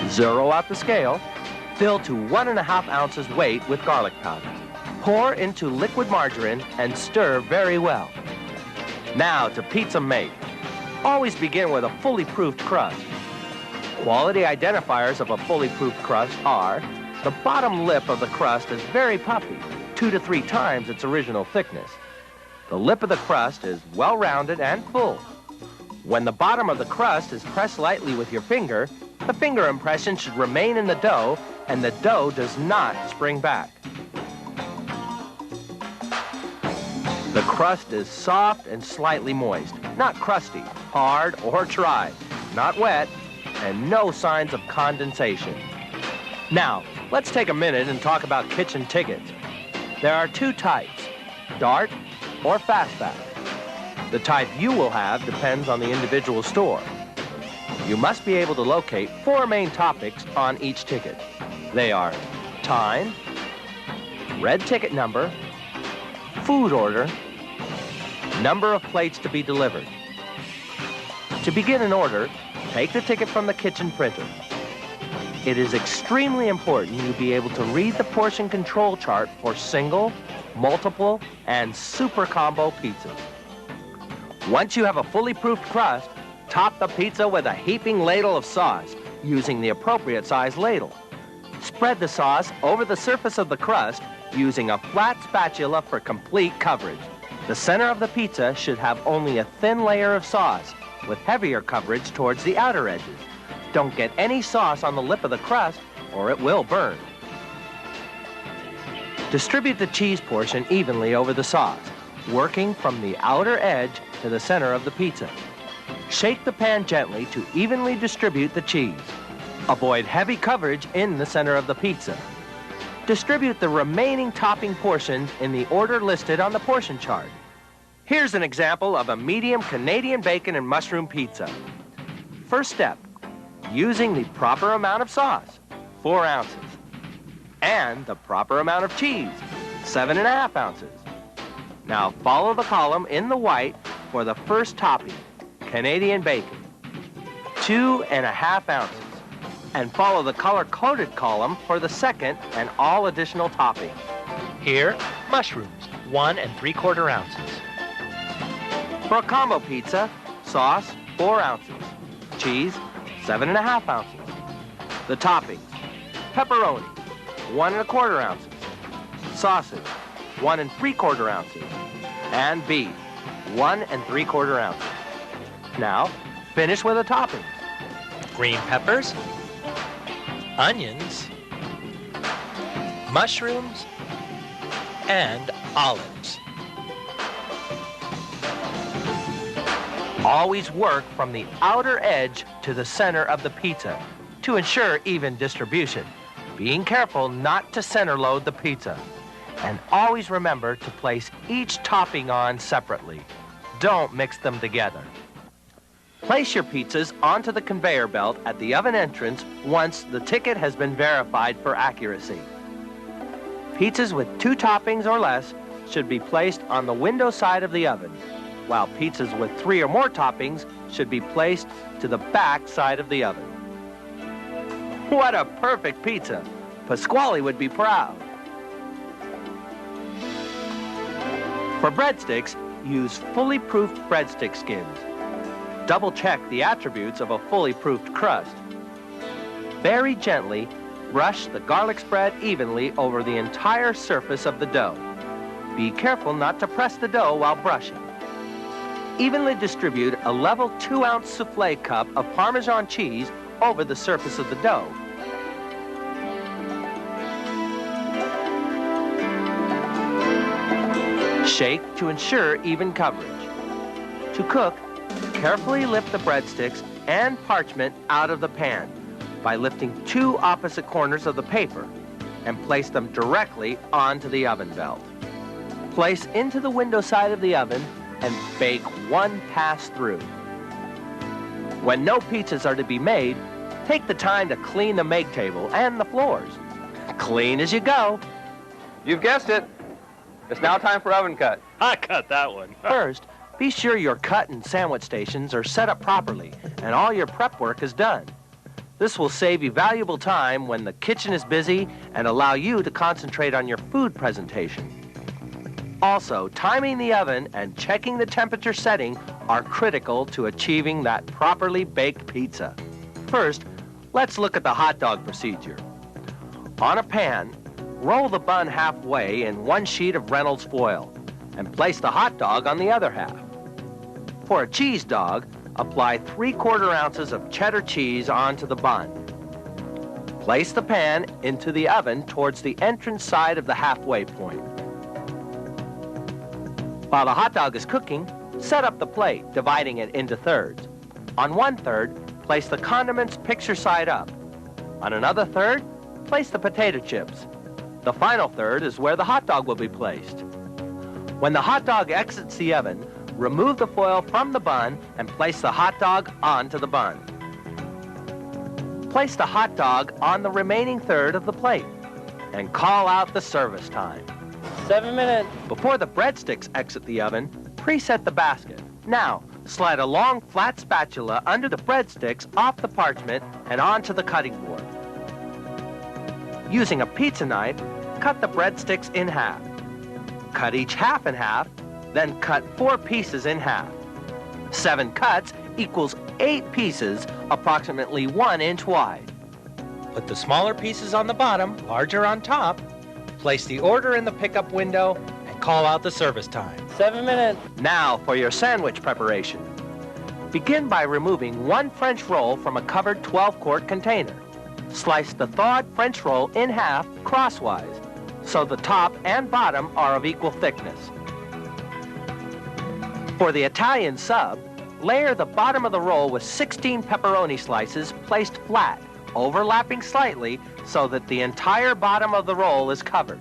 Speaker 1: Zero out the scale. Fill to 1½ ounces weight with garlic powder. Pour into liquid margarine and stir very well. Now to pizza make. Always begin with a fully proofed crust. Quality identifiers of a fully proofed crust are: the bottom lip of the crust is very puffy, 2 to 3 times its original thickness. The lip of the crust is well-rounded and full. When the bottom of the crust is pressed lightly with your finger, the finger impression should remain in the dough and the dough does not spring back. The crust is soft and slightly moist, not crusty, hard or dry, not wet, and no signs of condensation. Now, let's take a minute and talk about kitchen tickets. There are 2 types, Dart or Fastback. The type you will have depends on the individual store. You must be able to locate 4 main topics on each ticket. They are time, red ticket number, food order, number of plates to be delivered. To begin an order, take the ticket from the kitchen printer. It is extremely important you be able to read the portion control chart for single, multiple, and super combo pizzas. Once you have a fully proofed crust, top the pizza with a heaping ladle of sauce using the appropriate size ladle. Spread the sauce over the surface of the crust using a flat spatula for complete coverage. The center of the pizza should have only a thin layer of sauce with heavier coverage towards the outer edges. Don't get any sauce on the lip of the crust or it will burn. Distribute the cheese portion evenly over the sauce, working from the outer edge to the center of the pizza. Shake the pan gently to evenly distribute the cheese. Avoid heavy coverage in the center of the pizza. Distribute the remaining topping portions in the order listed on the portion chart. Here's an example of a medium Canadian bacon and mushroom pizza. First step, using the proper amount of sauce, 4 ounces, and the proper amount of cheese, 7½ ounces. Now follow the column in the white for the first topping, Canadian bacon, 2½ ounces, and follow the color-coded column for the second and all additional toppings.
Speaker 9: Here, mushrooms, 1 3/4 ounces.
Speaker 1: For a combo pizza, sauce, 4 ounces, cheese, 7½ ounces. The toppings, pepperoni, 1 1/4 ounces, sausage, 1 3/4 ounces, and beef, 1 3/4 ounces. Now, finish with the toppings.
Speaker 9: Green peppers, onions, mushrooms, and olives.
Speaker 1: Always work from the outer edge to the center of the pizza to ensure even distribution, being careful not to center load the pizza. And always remember to place each topping on separately. Don't mix them together. Place your pizzas onto the conveyor belt at the oven entrance once the ticket has been verified for accuracy. Pizzas with 2 toppings or less should be placed on the window side of the oven, while pizzas with 3 or more toppings should be placed to the back side of the oven. What a perfect pizza! Pasquale would be proud. For breadsticks, use fully proofed breadstick skins. Double-check the attributes of a fully proofed crust. Very gently, brush the garlic spread evenly over the entire surface of the dough. Be careful not to press the dough while brushing. Evenly distribute a level 2-ounce souffle cup of Parmesan cheese over the surface of the dough. Shake to ensure even coverage. To cook, carefully lift the breadsticks and parchment out of the pan by lifting 2 opposite corners of the paper. and place them directly onto the oven belt. Place into the window side of the oven and bake one pass through. When no pizzas are to be made, take the time to clean the make table and the floors. Clean as you go.
Speaker 3: You've guessed it. It's now time for oven cut.
Speaker 8: I cut that one.
Speaker 1: First, be sure your cut and sandwich stations are set up properly and all your prep work is done. This will save you valuable time when the kitchen is busy and allow you to concentrate on your food presentation. Also, timing the oven and checking the temperature setting are critical to achieving that properly baked pizza. First, let's look at the hot dog procedure. On a pan, roll the bun halfway in one sheet of Reynolds foil and place the hot dog on the other half. For a cheese dog, apply 3/4 ounces of cheddar cheese onto the bun. Place the pan into the oven towards the entrance side of the halfway point. While the hot dog is cooking, set up the plate, dividing it into thirds. On one third, place the condiments picture side up. On another third, place the potato chips. The final third is where the hot dog will be placed. When the hot dog exits the oven, remove the foil from the bun and place the hot dog onto the bun. Place the hot dog on the remaining third of the plate and call out the service time.
Speaker 10: 7 minutes.
Speaker 1: Before the breadsticks exit the oven, preset the basket. Now, slide a long flat spatula under the breadsticks off the parchment and onto the cutting board. Using a pizza knife, cut the breadsticks in half. Cut each half in half, then cut 4 pieces in half. 7 cuts equals 8 pieces, approximately 1 inch wide. Put the smaller pieces on the bottom, larger on top. Place the order in the pickup window and call out the service time.
Speaker 10: 7 minutes.
Speaker 1: Now for your sandwich preparation. Begin by removing 1 French roll from a covered 12-quart container. Slice the thawed French roll in half crosswise, so the top and bottom are of equal thickness. For the Italian sub, layer the bottom of the roll with 16 pepperoni slices placed flat, overlapping slightly so that the entire bottom of the roll is covered.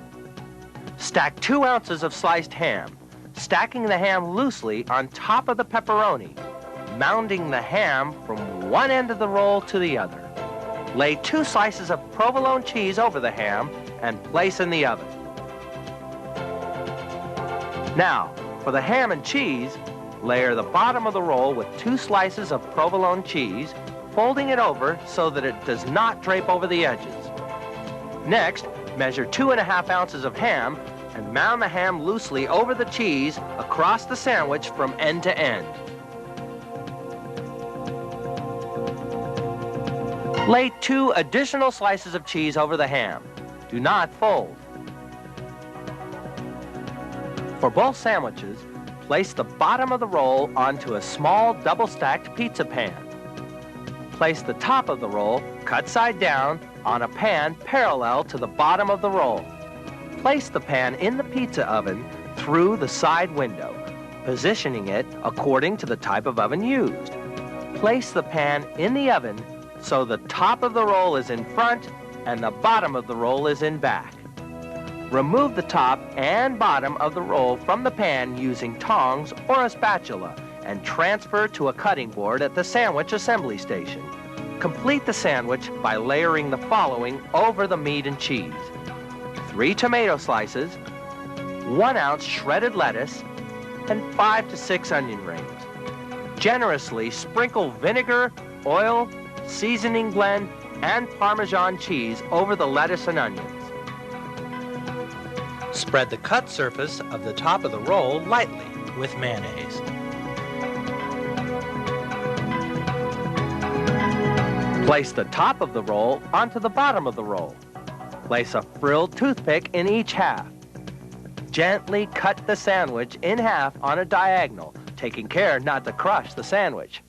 Speaker 1: Stack 2 ounces of sliced ham, stacking the ham loosely on top of the pepperoni, mounding the ham from one end of the roll to the other. Lay 2 slices of provolone cheese over the ham and place in the oven. Now, for the ham and cheese, layer the bottom of the roll with 2 slices of provolone cheese, folding it over so that it does not drape over the edges. Next, measure 2½ ounces of ham and mound the ham loosely over the cheese across the sandwich from end to end. Lay 2 additional slices of cheese over the ham. Do not fold. For both sandwiches, place the bottom of the roll onto a small double-stacked pizza pan. Place the top of the roll, cut side down, on a pan parallel to the bottom of the roll. Place the pan in the pizza oven through the side window, positioning it according to the type of oven used. Place the pan in the oven so the top of the roll is in front and the bottom of the roll is in back. Remove the top and bottom of the roll from the pan using tongs or a spatula and transfer to a cutting board at the sandwich assembly station. Complete the sandwich by layering the following over the meat and cheese: 3 tomato slices, 1 ounce shredded lettuce, and 5 to 6 onion rings. Generously sprinkle vinegar, oil, seasoning blend, and Parmesan cheese over the lettuce and onions. Spread the cut surface of the top of the roll lightly with mayonnaise. Place the top of the roll onto the bottom of the roll. Place a frilled toothpick in each half. Gently cut the sandwich in half on a diagonal, taking care not to crush the sandwich.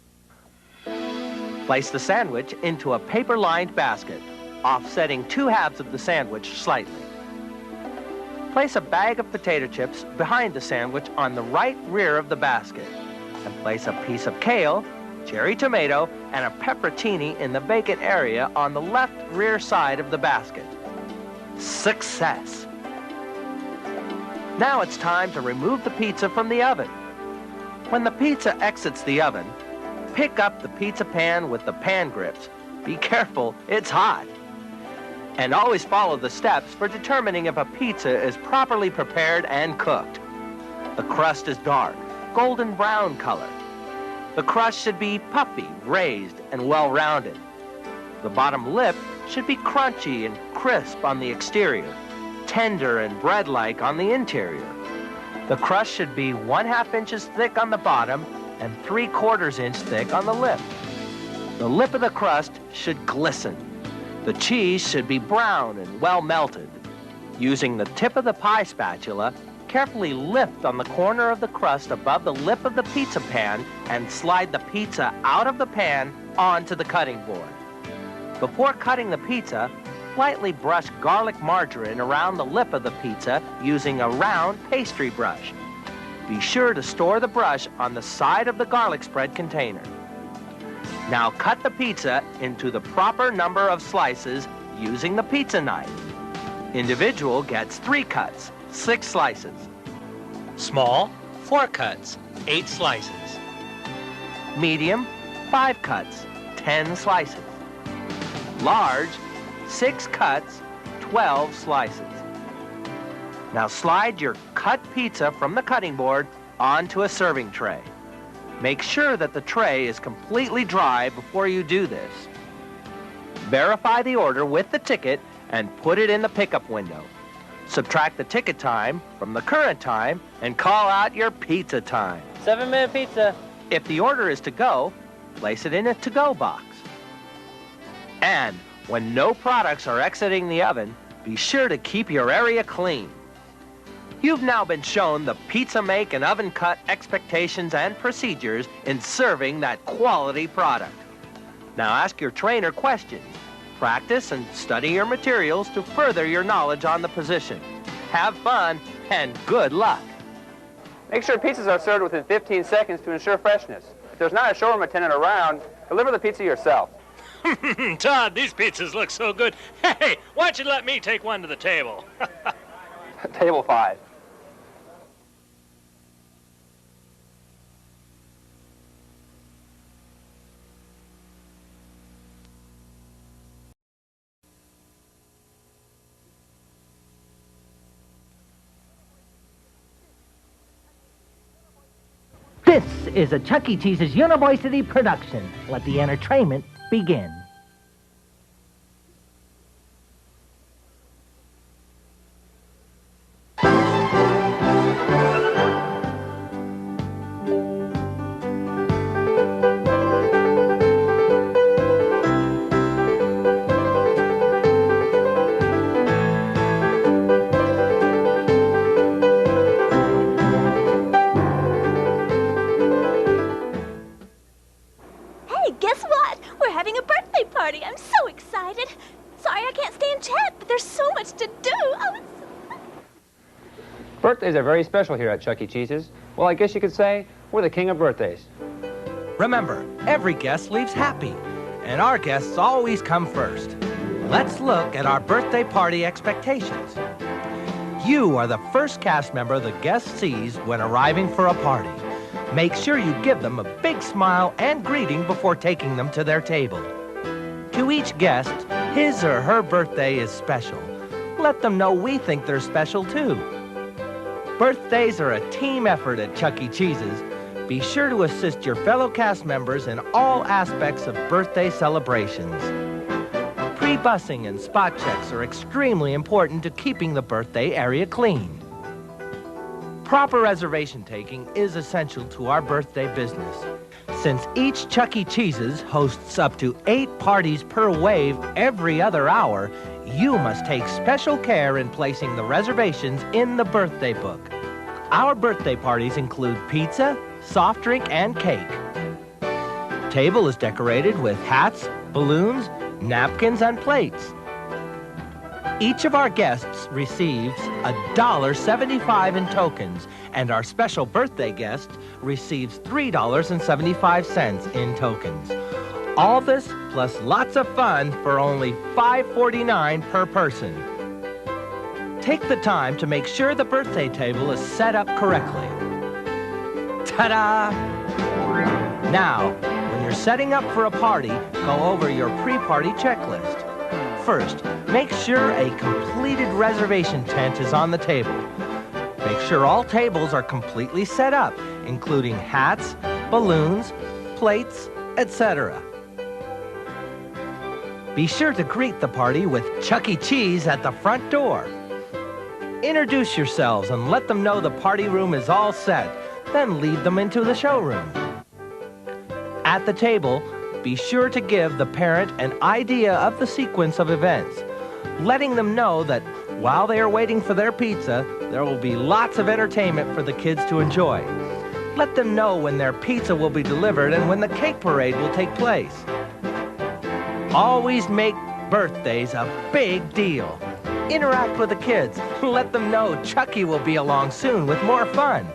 Speaker 1: Place the sandwich into a paper-lined basket, offsetting 2 halves of the sandwich slightly. Place a bag of potato chips behind the sandwich on the right rear of the basket, and place a piece of kale, cherry tomato, and a pepperoni in the vacant area on the left rear side of the basket. Success! Now it's time to remove the pizza from the oven. When the pizza exits the oven, pick up the pizza pan with the pan grips. Be careful, it's hot. And always follow the steps for determining if a pizza is properly prepared and cooked. The crust is dark, golden brown color. The crust should be puffy, raised, and well-rounded. The bottom lip should be crunchy and crisp on the exterior, tender and bread-like on the interior. The crust should be 1/2 inches thick on the bottom and 3/4 inch thick on the lip. The lip of the crust should glisten. The cheese should be brown and well melted. Using the tip of the pie spatula, carefully lift on the corner of the crust above the lip of the pizza pan and slide the pizza out of the pan onto the cutting board. Before cutting the pizza, lightly brush garlic margarine around the lip of the pizza using a round pastry brush. Be sure to store the brush on the side of the garlic spread container. Now cut the pizza into the proper number of slices using the pizza knife. Individual gets 3 cuts, 6 slices.
Speaker 9: Small, 4 cuts, 8 slices.
Speaker 1: Medium, 5 cuts, 10 slices. Large, 6 cuts, 12 slices. Now slide your cut pizza from the cutting board onto a serving tray. Make sure that the tray is completely dry before you do this. Verify the order with the ticket and put it in the pickup window. Subtract the ticket time from the current time and call out your pizza time.
Speaker 10: 7-minute pizza.
Speaker 1: If the order is to go, place it in a to-go box. And when no products are exiting the oven, be sure to keep your area clean. You've now been shown the pizza make and oven cut expectations and procedures in serving that quality product. Now ask your trainer questions. Practice and study your materials to further your knowledge on the position. Have fun and good luck.
Speaker 3: Make sure pizzas are served within 15 seconds to ensure freshness. If there's not a showroom attendant around, deliver the pizza yourself.
Speaker 8: Todd, these pizzas look so good. Hey, why don't you let me take one to the table?
Speaker 3: Table 5.
Speaker 1: This is a Chuck E. Cheese's University production. Let the entertainment begin.
Speaker 7: Guess what? We're having a birthday party. I'm so excited. Sorry I can't stay and chat, but there's so much to do. Oh,
Speaker 3: Birthdays are very special here at Chuck E. Cheese's. Well, I guess you could say we're the king of birthdays.
Speaker 1: Remember, every guest leaves happy, and our guests always come first. Let's look at our birthday party expectations. You are the first cast member the guest sees when arriving for a party. Make sure you give them a big smile and greeting before taking them to their table. To each guest, his or her birthday is special. Let them know we think they're special too. Birthdays are a team effort at Chuck E. Cheese's. Be sure to assist your fellow cast members in all aspects of birthday celebrations. Pre-busing and spot checks are extremely important to keeping the birthday area clean. Proper reservation taking is essential to our birthday business. Since each Chuck E. Cheese's hosts up to 8 parties per wave every other hour, you must take special care in placing the reservations in the birthday book. Our birthday parties include pizza, soft drink, and cake. Table is decorated with hats, balloons, napkins, and plates. Each of our guests receives $1.75 in tokens, and our special birthday guest receives $3.75 in tokens. All this plus lots of fun for only $5.49 per person. Take the time to make sure the birthday table is set up correctly. Ta-da! Now, when you're setting up for a party, go over your pre-party checklist. First, make sure a completed reservation tent is on the table. Make sure all tables are completely set up, including hats, balloons, plates, etc. Be sure to greet the party with Chuck E. Cheese at the front door. Introduce yourselves and let them know the party room is all set, then lead them into the showroom. At the table, be sure to give the parent an idea of the sequence of events, letting them know that while they are waiting for their pizza, there will be lots of entertainment for the kids to enjoy. Let them know when their pizza will be delivered and when the cake parade will take place. Always make birthdays a big deal. Interact with the kids. Let them know Chucky will be along soon with more fun.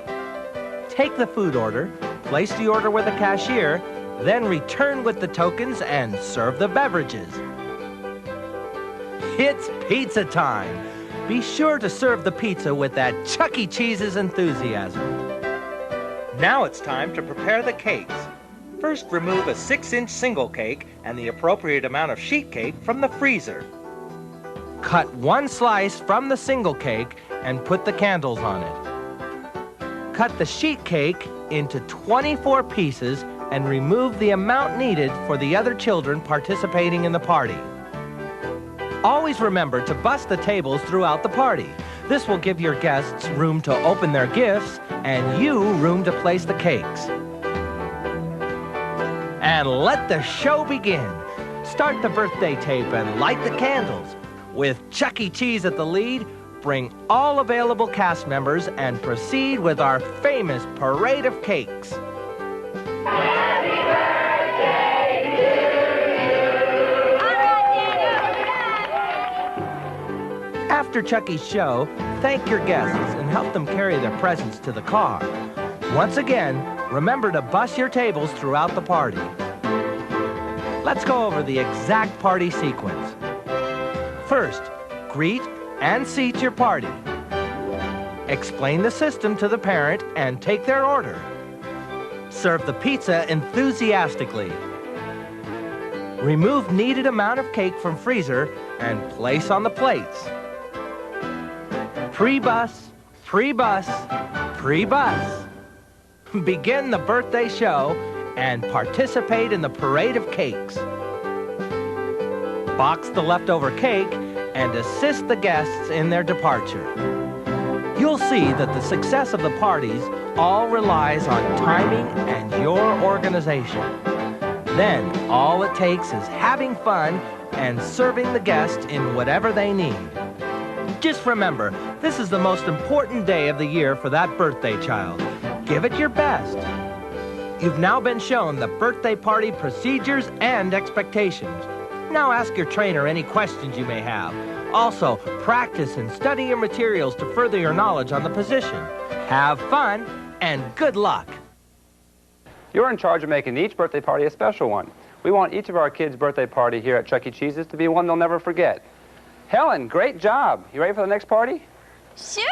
Speaker 1: Take the food order, place the order with the cashier, then return with the tokens and serve the beverages. It's pizza time. Be sure to serve the pizza with that Chuck E. Cheese's enthusiasm. Now it's time to prepare the cakes. First, remove a 6-inch single cake and the appropriate amount of sheet cake from the freezer. Cut one slice from the single cake and put the candles on it. Cut the sheet cake into 24 pieces and remove the amount needed for the other children participating in the party. Always remember to bus the tables throughout the party. This will give your guests room to open their gifts and you room to place the cakes. And let the show begin. Start the birthday tape and light the candles. With Chuck E. Cheese at the lead, bring all available cast members and proceed with our famous parade of cakes.
Speaker 5: Happy birthday to you!
Speaker 1: After Chucky's show, thank your guests and help them carry their presents to the car. Once again, remember to bus your tables throughout the party. Let's go over the exact party sequence. First, greet and seat your party. Explain the system to the parent and take their order. Serve the pizza enthusiastically. Remove needed amount of cake from freezer and place on the plates. Pre-bus, pre-bus, pre-bus. Begin the birthday show and participate in the parade of cakes. Box the leftover cake and assist the guests in their departure. You'll see that the success of the parties all relies on timing and your organization. Then, all it takes is having fun and serving the guests in whatever they need. Just remember, this is the most important day of the year for that birthday child. Give it your best. You've now been shown the birthday party procedures and expectations. Now ask your trainer any questions you may have. Also, practice and study your materials to further your knowledge on the position. Have fun and good luck.
Speaker 3: You're in charge of making each birthday party a special one. We want each of our kids' birthday party here at Chuck E. Cheese's to be one they'll never forget. Helen, great job. You ready for the next party?
Speaker 7: Sure.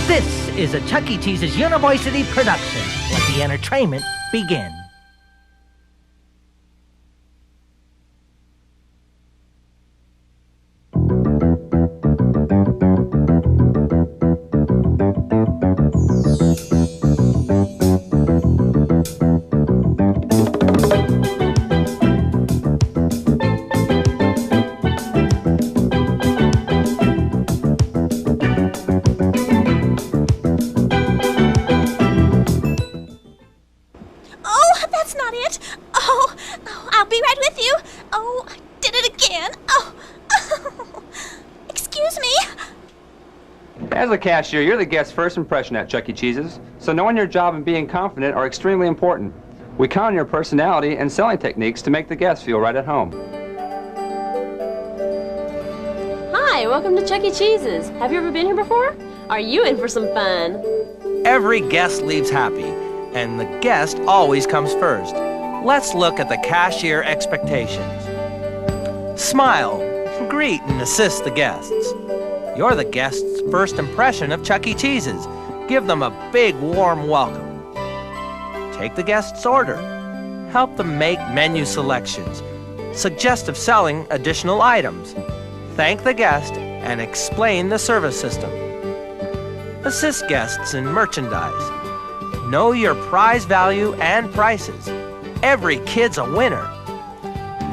Speaker 1: This is a Chuck E. Cheese's University production. Let the entertainment begin.
Speaker 3: As a cashier, you're the guest's first impression at Chuck E. Cheese's, so knowing your job and being confident are extremely important. We count on your personality and selling techniques to make the guests feel right at home.
Speaker 7: Hi,
Speaker 11: Hi, welcome to Chuck E. Cheese's. Have you ever been here before? Are you in for some fun?
Speaker 1: Every guest leaves happy, and the guest always comes first. Let's look at the cashier expectations. Smile, greet, and assist the guests. You're the guest's first impression of Chuck E. Cheese's. Give them a big, warm welcome. Take the guest's order. Help them make menu selections. Suggestive selling additional items. Thank the guest and explain the service system. Assist guests in merchandise. Know your prize value and prices. Every kid's a winner.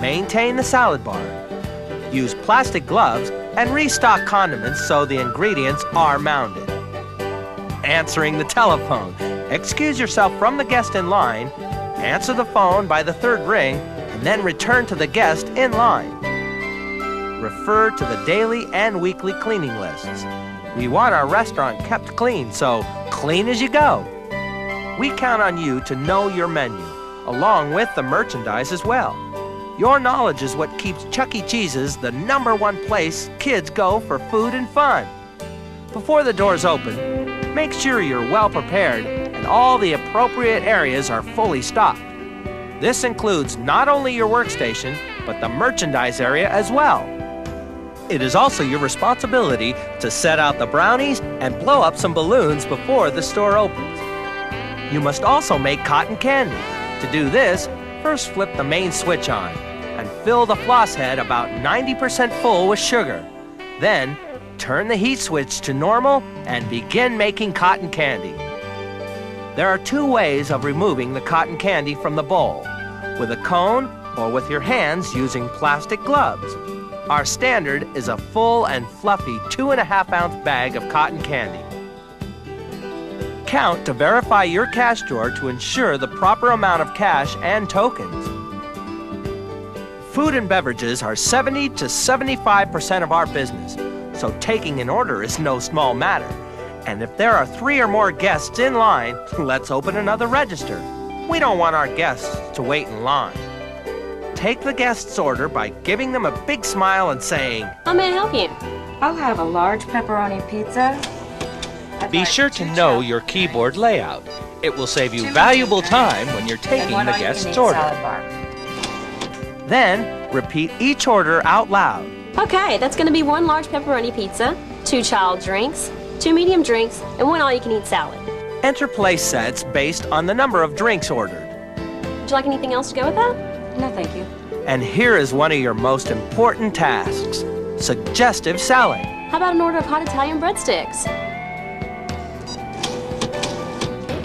Speaker 1: Maintain the salad bar. Use plastic gloves and restock condiments so the ingredients are mounted. Answering the telephone. Excuse yourself from the guest in line, answer the phone by the third ring, and then return to the guest in line. Refer to the daily and weekly cleaning lists. We want our restaurant kept clean, so clean as you go. We count on you to know your menu, along with the merchandise as well. Your knowledge is what keeps Chuck E. Cheese's the #1 place kids go for food and fun. Before the doors open, make sure you're well prepared and all the appropriate areas are fully stocked. This includes not only your workstation, but the merchandise area as well. It is also your responsibility to set out the brownies and blow up some balloons before the store opens. You must also make cotton candy. To do this, first flip the main switch on and fill the floss head about 90% full with sugar. Then, turn the heat switch to normal and begin making cotton candy. There are 2 ways of removing the cotton candy from the bowl, with a cone or with your hands using plastic gloves. Our standard is a full and fluffy 2.5-ounce bag of cotton candy. Count to verify your cash drawer to ensure the proper amount of cash and tokens. Food and beverages are 70 to 75% of our business, so taking an order is no small matter. And if there are 3 or more guests in line, let's open another register. We don't want our guests to wait in line. Take the guest's order by giving them a big smile and saying,
Speaker 11: How may I help you?
Speaker 12: I'll have a large pepperoni pizza.
Speaker 9: Be sure to know your keyboard layout. It will save you valuable time when you're taking the guest's order.
Speaker 1: Then, repeat each order out loud.
Speaker 11: Okay, that's going to be 1 large pepperoni pizza, 2 child drinks, 2 medium drinks, and 1 all-you-can-eat salad.
Speaker 1: Enter place sets based on the number of drinks ordered.
Speaker 11: Would you like anything else to go with that?
Speaker 12: No, thank you.
Speaker 1: And here is one of your most important tasks, suggestive selling.
Speaker 11: How about an order of hot Italian breadsticks?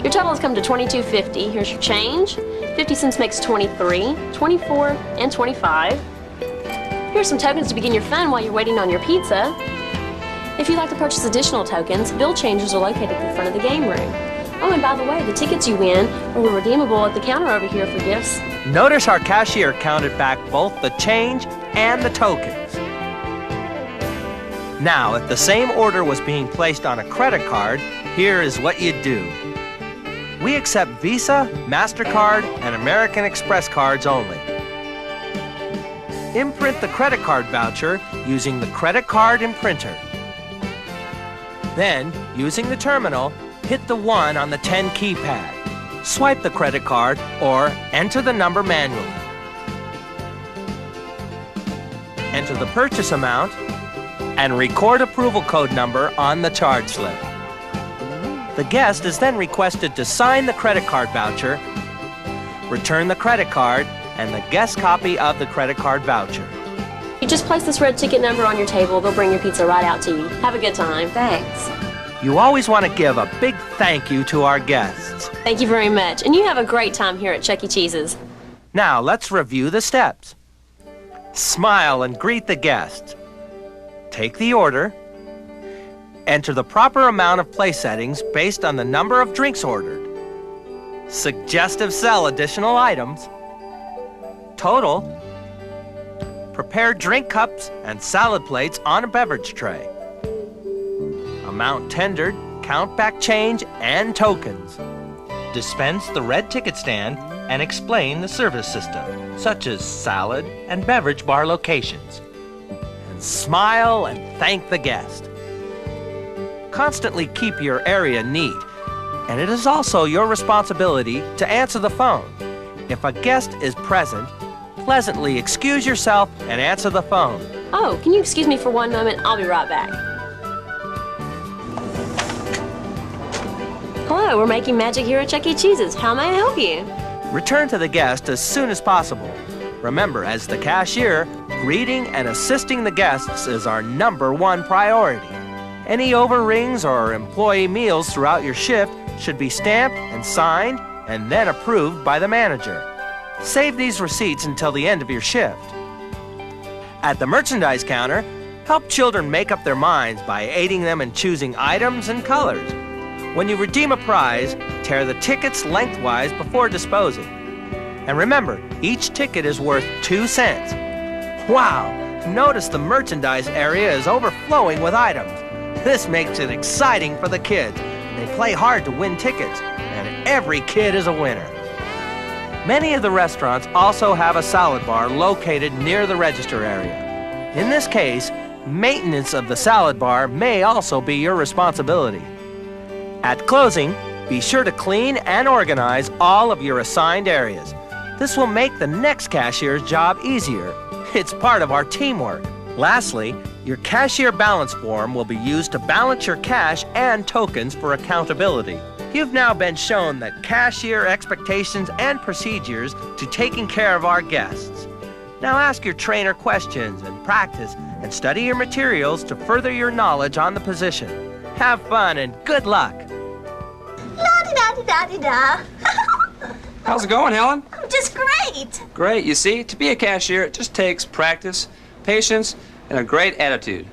Speaker 11: Your total has come to $22.50. Here's your change. 50 cents makes 23, 24, and 25. Here's some tokens to begin your fun while you're waiting on your pizza. If you'd like to purchase additional tokens, bill changers are located at the front of the game room. Oh, and by the way, the tickets you win are redeemable at the counter over here for gifts.
Speaker 1: Notice our cashier counted back both the change and the tokens. Now, if the same order was being placed on a credit card, here is what you'd do. We accept Visa, MasterCard, and American Express cards only. Imprint the credit card voucher using the credit card imprinter. Then, using the terminal, hit the 1 on the 10 keypad. Swipe the credit card or enter the number manually. Enter the purchase amount and record approval code number on the charge slip. The guest is then requested to sign the credit card voucher, return the credit card, and the guest copy of the credit card voucher.
Speaker 11: You just place this red ticket number on your table. They'll bring your pizza right out to you. Have a good time.
Speaker 12: Thanks.
Speaker 1: You always want to give a big thank you to our guests.
Speaker 11: Thank you very much. And you have a great time here at Chuck E. Cheese's.
Speaker 1: Now, let's review the steps. Smile and greet the guests. Take the order. Enter the proper amount of place settings based on the number of drinks ordered. Suggestive sell additional items. Total. Prepare drink cups and salad plates on a beverage tray. Amount tendered, count back change, and tokens. Dispense the red ticket stand and explain the service system, such as salad and beverage bar locations. And Smile and thank the guest. Constantly keep your area neat, and it is also your responsibility to answer the phone. If a guest is present, pleasantly excuse yourself and answer the phone.
Speaker 11: Oh, can you excuse me for one moment? I'll be right back. Hello, we're making magic here at Chuck E. Cheese's. How may I help you?
Speaker 1: Return to the guest as soon as possible. Remember, as the cashier, greeting and assisting the guests is our #1 priority. Any overrings or employee meals throughout your shift should be stamped and signed and then approved by the manager. Save these receipts until the end of your shift. At the merchandise counter, help children make up their minds by aiding them in choosing items and colors. When you redeem a prize, tear the tickets lengthwise before disposing. And remember, each ticket is worth 2 cents. Wow! Notice the merchandise area is overflowing with items. This makes it exciting for the kids. They play hard to win tickets, and every kid is a winner. Many of the restaurants also have a salad bar located near the register area. In this case, maintenance of the salad bar may also be your responsibility. At closing, be sure to clean and organize all of your assigned areas. This will make the next cashier's job easier. It's part of our teamwork. Lastly, your cashier balance form will be used to balance your cash and tokens for accountability. You've now been shown the cashier expectations and procedures to taking care of our guests. Now ask your trainer questions and practice and study your materials to further your knowledge on the position. Have fun and good luck.
Speaker 7: La-di-da-di-da-di-da.
Speaker 3: How's it going, Helen?
Speaker 7: Just great.
Speaker 3: Great. You see, to be a cashier, it just takes practice, patience, and a great attitude.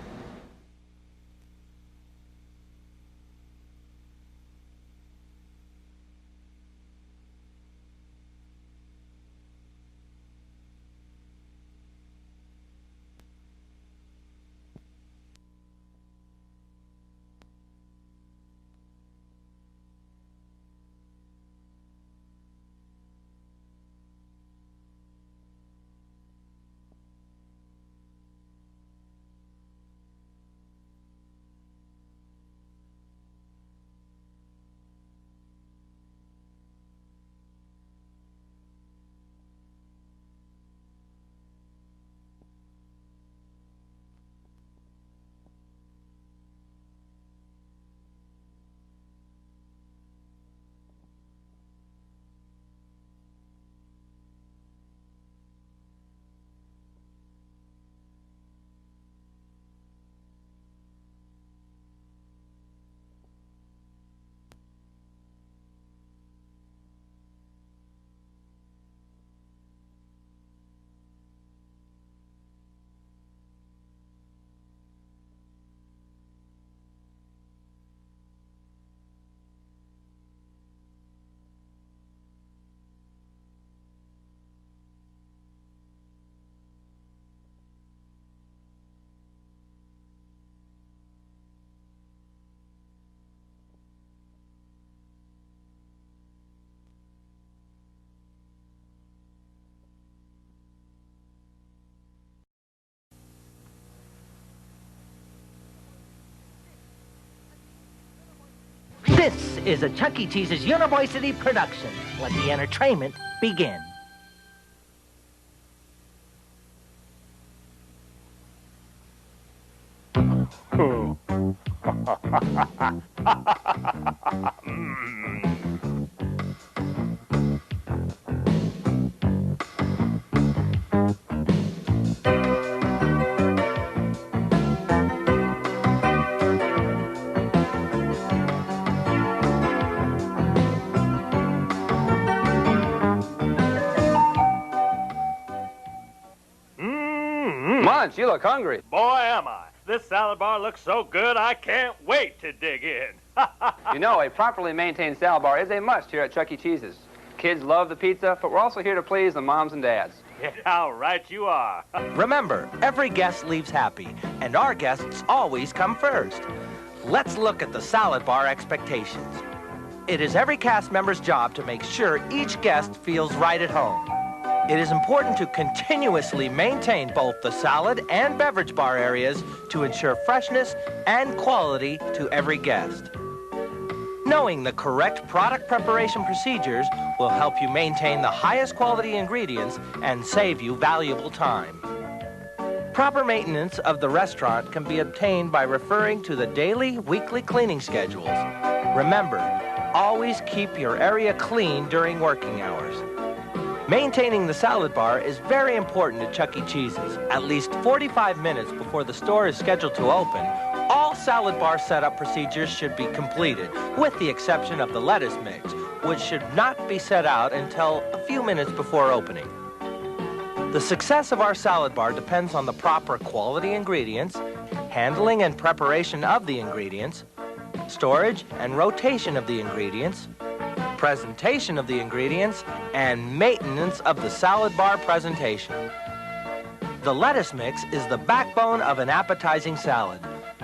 Speaker 1: This is a Chuck E. Cheese's University production. Let the entertainment begin.
Speaker 3: Munch, you look hungry.
Speaker 8: Boy, am I. This salad bar looks so good, I can't wait to dig in.
Speaker 3: You know, a properly maintained salad bar is a must here at Chuck E. Cheese's. Kids love the pizza, but we're also here to please the moms and dads.
Speaker 8: Yeah, right you are.
Speaker 1: Remember, every guest leaves happy, and our guests always come first. Let's look at the salad bar expectations. It is every cast member's job to make sure each guest feels right at home. It is important to continuously maintain both the salad and beverage bar areas to ensure freshness and quality to every guest. Knowing the correct product preparation procedures will help you maintain the highest quality ingredients and save you valuable time. Proper maintenance of the restaurant can be obtained by referring to the daily, weekly cleaning schedules. Remember, always keep your area clean during working hours. Maintaining the salad bar is very important at Chuck E. Cheese's. At least 45 minutes before the store is scheduled to open, all salad bar setup procedures should be completed, with the exception of the lettuce mix, which should not be set out until a few minutes before opening. The success of our salad bar depends on the proper quality ingredients, handling and preparation of the ingredients, storage and rotation of the ingredients, presentation of the ingredients, and maintenance of the salad bar presentation. The lettuce mix is the backbone of an appetizing salad.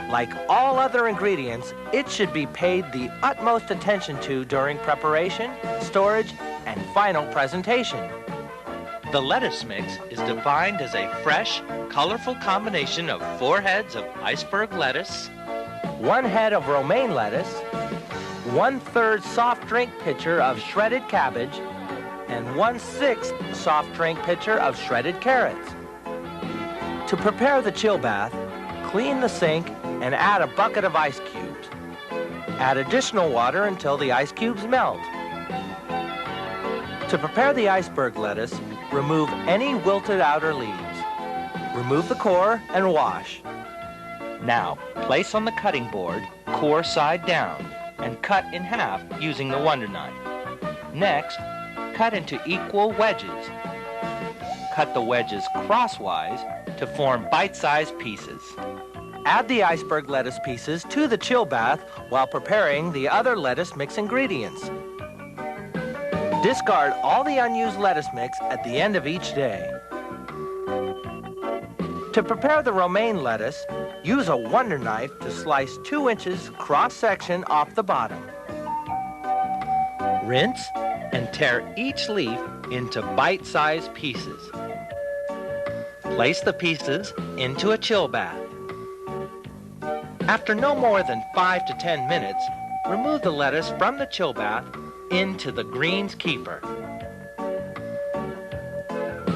Speaker 1: Like all other ingredients, it should be paid the utmost attention to during preparation, storage, and final presentation.
Speaker 9: The lettuce mix is defined as a fresh, colorful combination of 4 heads of iceberg lettuce,
Speaker 1: 1 head of romaine lettuce, 1/3 soft drink pitcher of shredded cabbage, and 1/6 soft drink pitcher of shredded carrots. To prepare the chill bath, clean the sink and add a bucket of ice cubes. Add additional water until the ice cubes melt. To prepare the iceberg lettuce, remove any wilted outer leaves. Remove the core and wash. Now, place on the cutting board, core side down, and cut in half using the Wonder Knife. Next, cut into equal wedges. Cut the wedges crosswise to form bite-sized pieces. Add the iceberg lettuce pieces to the chill bath while preparing the other lettuce mix ingredients. Discard all the unused lettuce mix at the end of each day. To prepare the romaine lettuce, use a Wonder Knife to slice 2 inches cross-section off the bottom. Rinse and tear each leaf into bite-sized pieces. Place the pieces into a chill bath. After no more than 5 to 10 minutes, remove the lettuce from the chill bath into the greens keeper.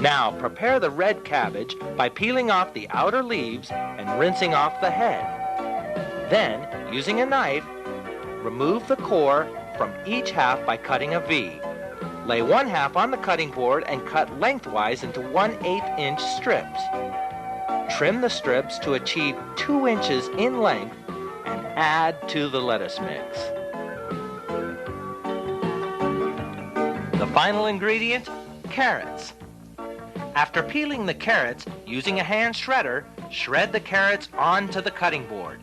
Speaker 1: Now prepare the red cabbage by peeling off the outer leaves and rinsing off the head. Then, using a knife, remove the core from each half by cutting a V. Lay 1/2 on the cutting board and cut lengthwise into 1/8 inch strips. Trim the strips to achieve 2 inches in length and add to the lettuce mix. The final ingredient, carrots. After peeling the carrots, using a hand shredder, shred the carrots onto the cutting board.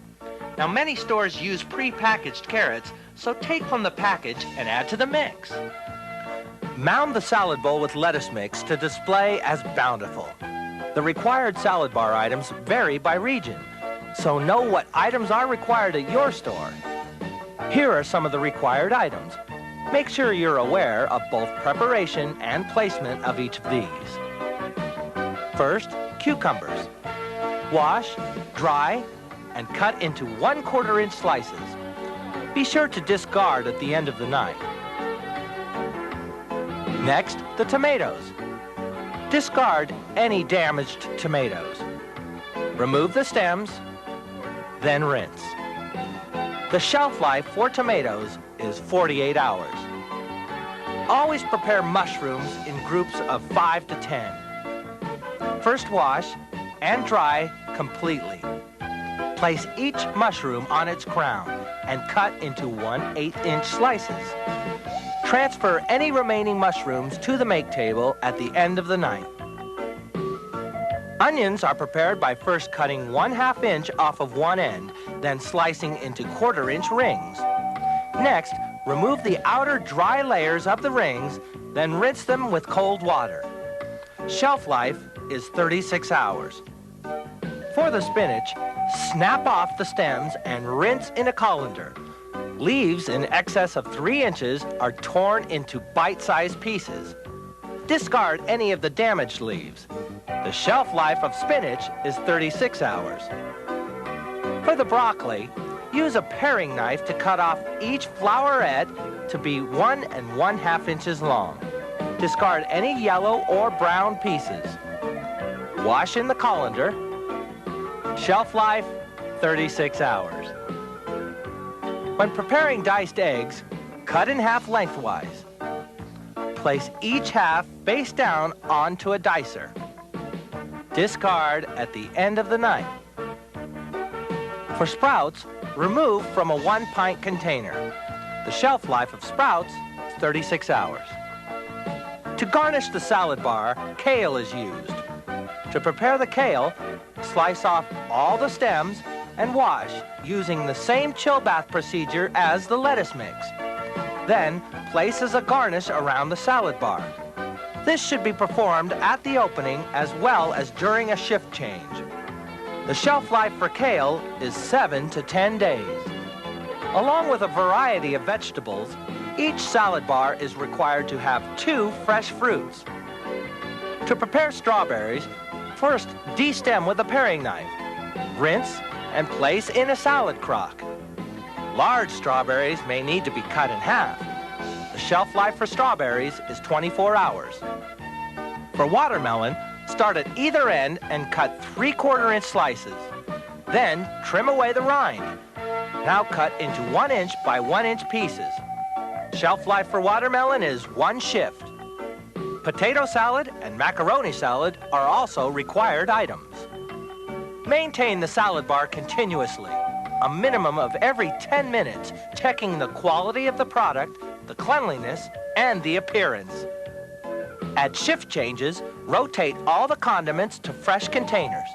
Speaker 1: Now, many stores use pre-packaged carrots, so take from the package and add to the mix. Mound the salad bowl with lettuce mix to display as bountiful. The required salad bar items vary by region, so know what items are required at your store. Here are some of the required items. Make sure you're aware of both preparation and placement of each of these. First, cucumbers. Wash, dry, and cut into 1/4 inch slices. Be sure to discard at the end of the night. Next, the tomatoes. Discard any damaged tomatoes. Remove the stems, then rinse. The shelf life for tomatoes is 48 hours. Always prepare mushrooms in groups of 5 to 10. First wash and dry completely. Place each mushroom on its crown and cut into 1/8 inch slices. Transfer any remaining mushrooms to the make table at the end of the night. Onions are prepared by first cutting 1/2 inch off of one end, then slicing into 1/4 inch rings. Next, remove the outer dry layers of the rings, then rinse them with cold water. Shelf life is 36 hours. For the spinach, snap off the stems and rinse in a colander. Leaves in excess of 3 inches are torn into bite-sized pieces.
Speaker 9: Discard any of the damaged leaves. The shelf life of spinach is 36 hours. For the broccoli, use a paring knife to cut off each flowerette to be 1 1/2 inches long. Discard any yellow or brown pieces. Wash in the colander. Shelf life, 36 hours. When preparing diced eggs, cut in half lengthwise. Place each half face down onto a dicer. Discard at the end of the night. For sprouts, remove from a 1-pint container. The shelf life of sprouts is 36 hours. To garnish the salad bar, kale is used. To prepare the kale, slice off all the stems and wash using the same chill bath procedure as the lettuce mix. Then, place as a garnish around the salad bar. This should be performed at the opening as well as during a shift change. The shelf life for kale is 7 to 10 days. Along with a variety of vegetables, each salad bar is required to have 2 fresh fruits. To prepare strawberries, first destem with a paring knife. Rinse and place in a salad crock. Large strawberries may need to be cut in half. The shelf life for strawberries is 24 hours. For watermelon, start at either end and cut 3/4 inch slices. Then trim away the rind. Now cut into 1 inch by 1 inch pieces. Shelf life for watermelon is 1 shift. Potato salad and macaroni salad are also required items. Maintain the salad bar continuously, a minimum of every 10 minutes, checking the quality of the product, the cleanliness, and the appearance. At shift changes, rotate all the condiments to fresh containers.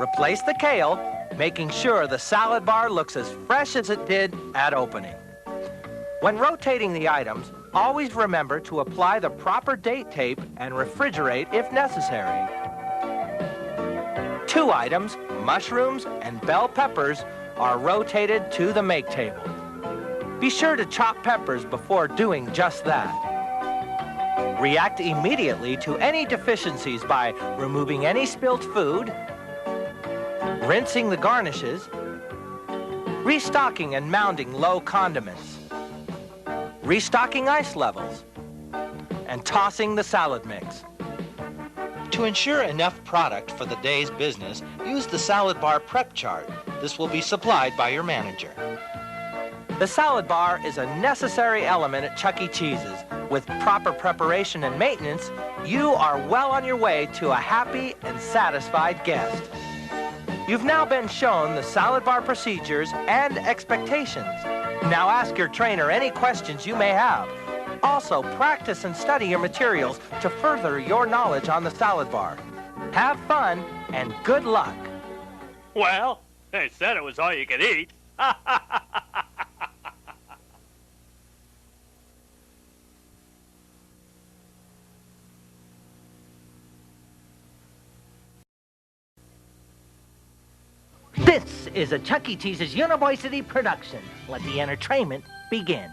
Speaker 9: Replace the kale, making sure the salad bar looks as fresh as it did at opening. When rotating the items, always remember to apply the proper date tape and refrigerate if necessary. 2 items, mushrooms and bell peppers, are rotated to the make table. Be sure to chop peppers before doing just that. React immediately to any deficiencies by removing any spilled food, rinsing the garnishes, restocking and mounting low condiments, restocking ice levels, and tossing the salad mix. To ensure enough product for the day's business, use the salad bar prep chart. This will be supplied by your manager. The salad bar is a necessary element at Chuck E. Cheese's. With proper preparation and maintenance, you are well on your way to a happy and satisfied guest. You've now been shown the salad bar procedures and expectations. Now ask your trainer any questions you may have. Also, practice and study your materials to further your knowledge on the salad bar. Have fun and good luck.
Speaker 8: Well, they said it was all you could eat.
Speaker 1: This is a Chuck E. Cheese's University production. Let the entertainment begin.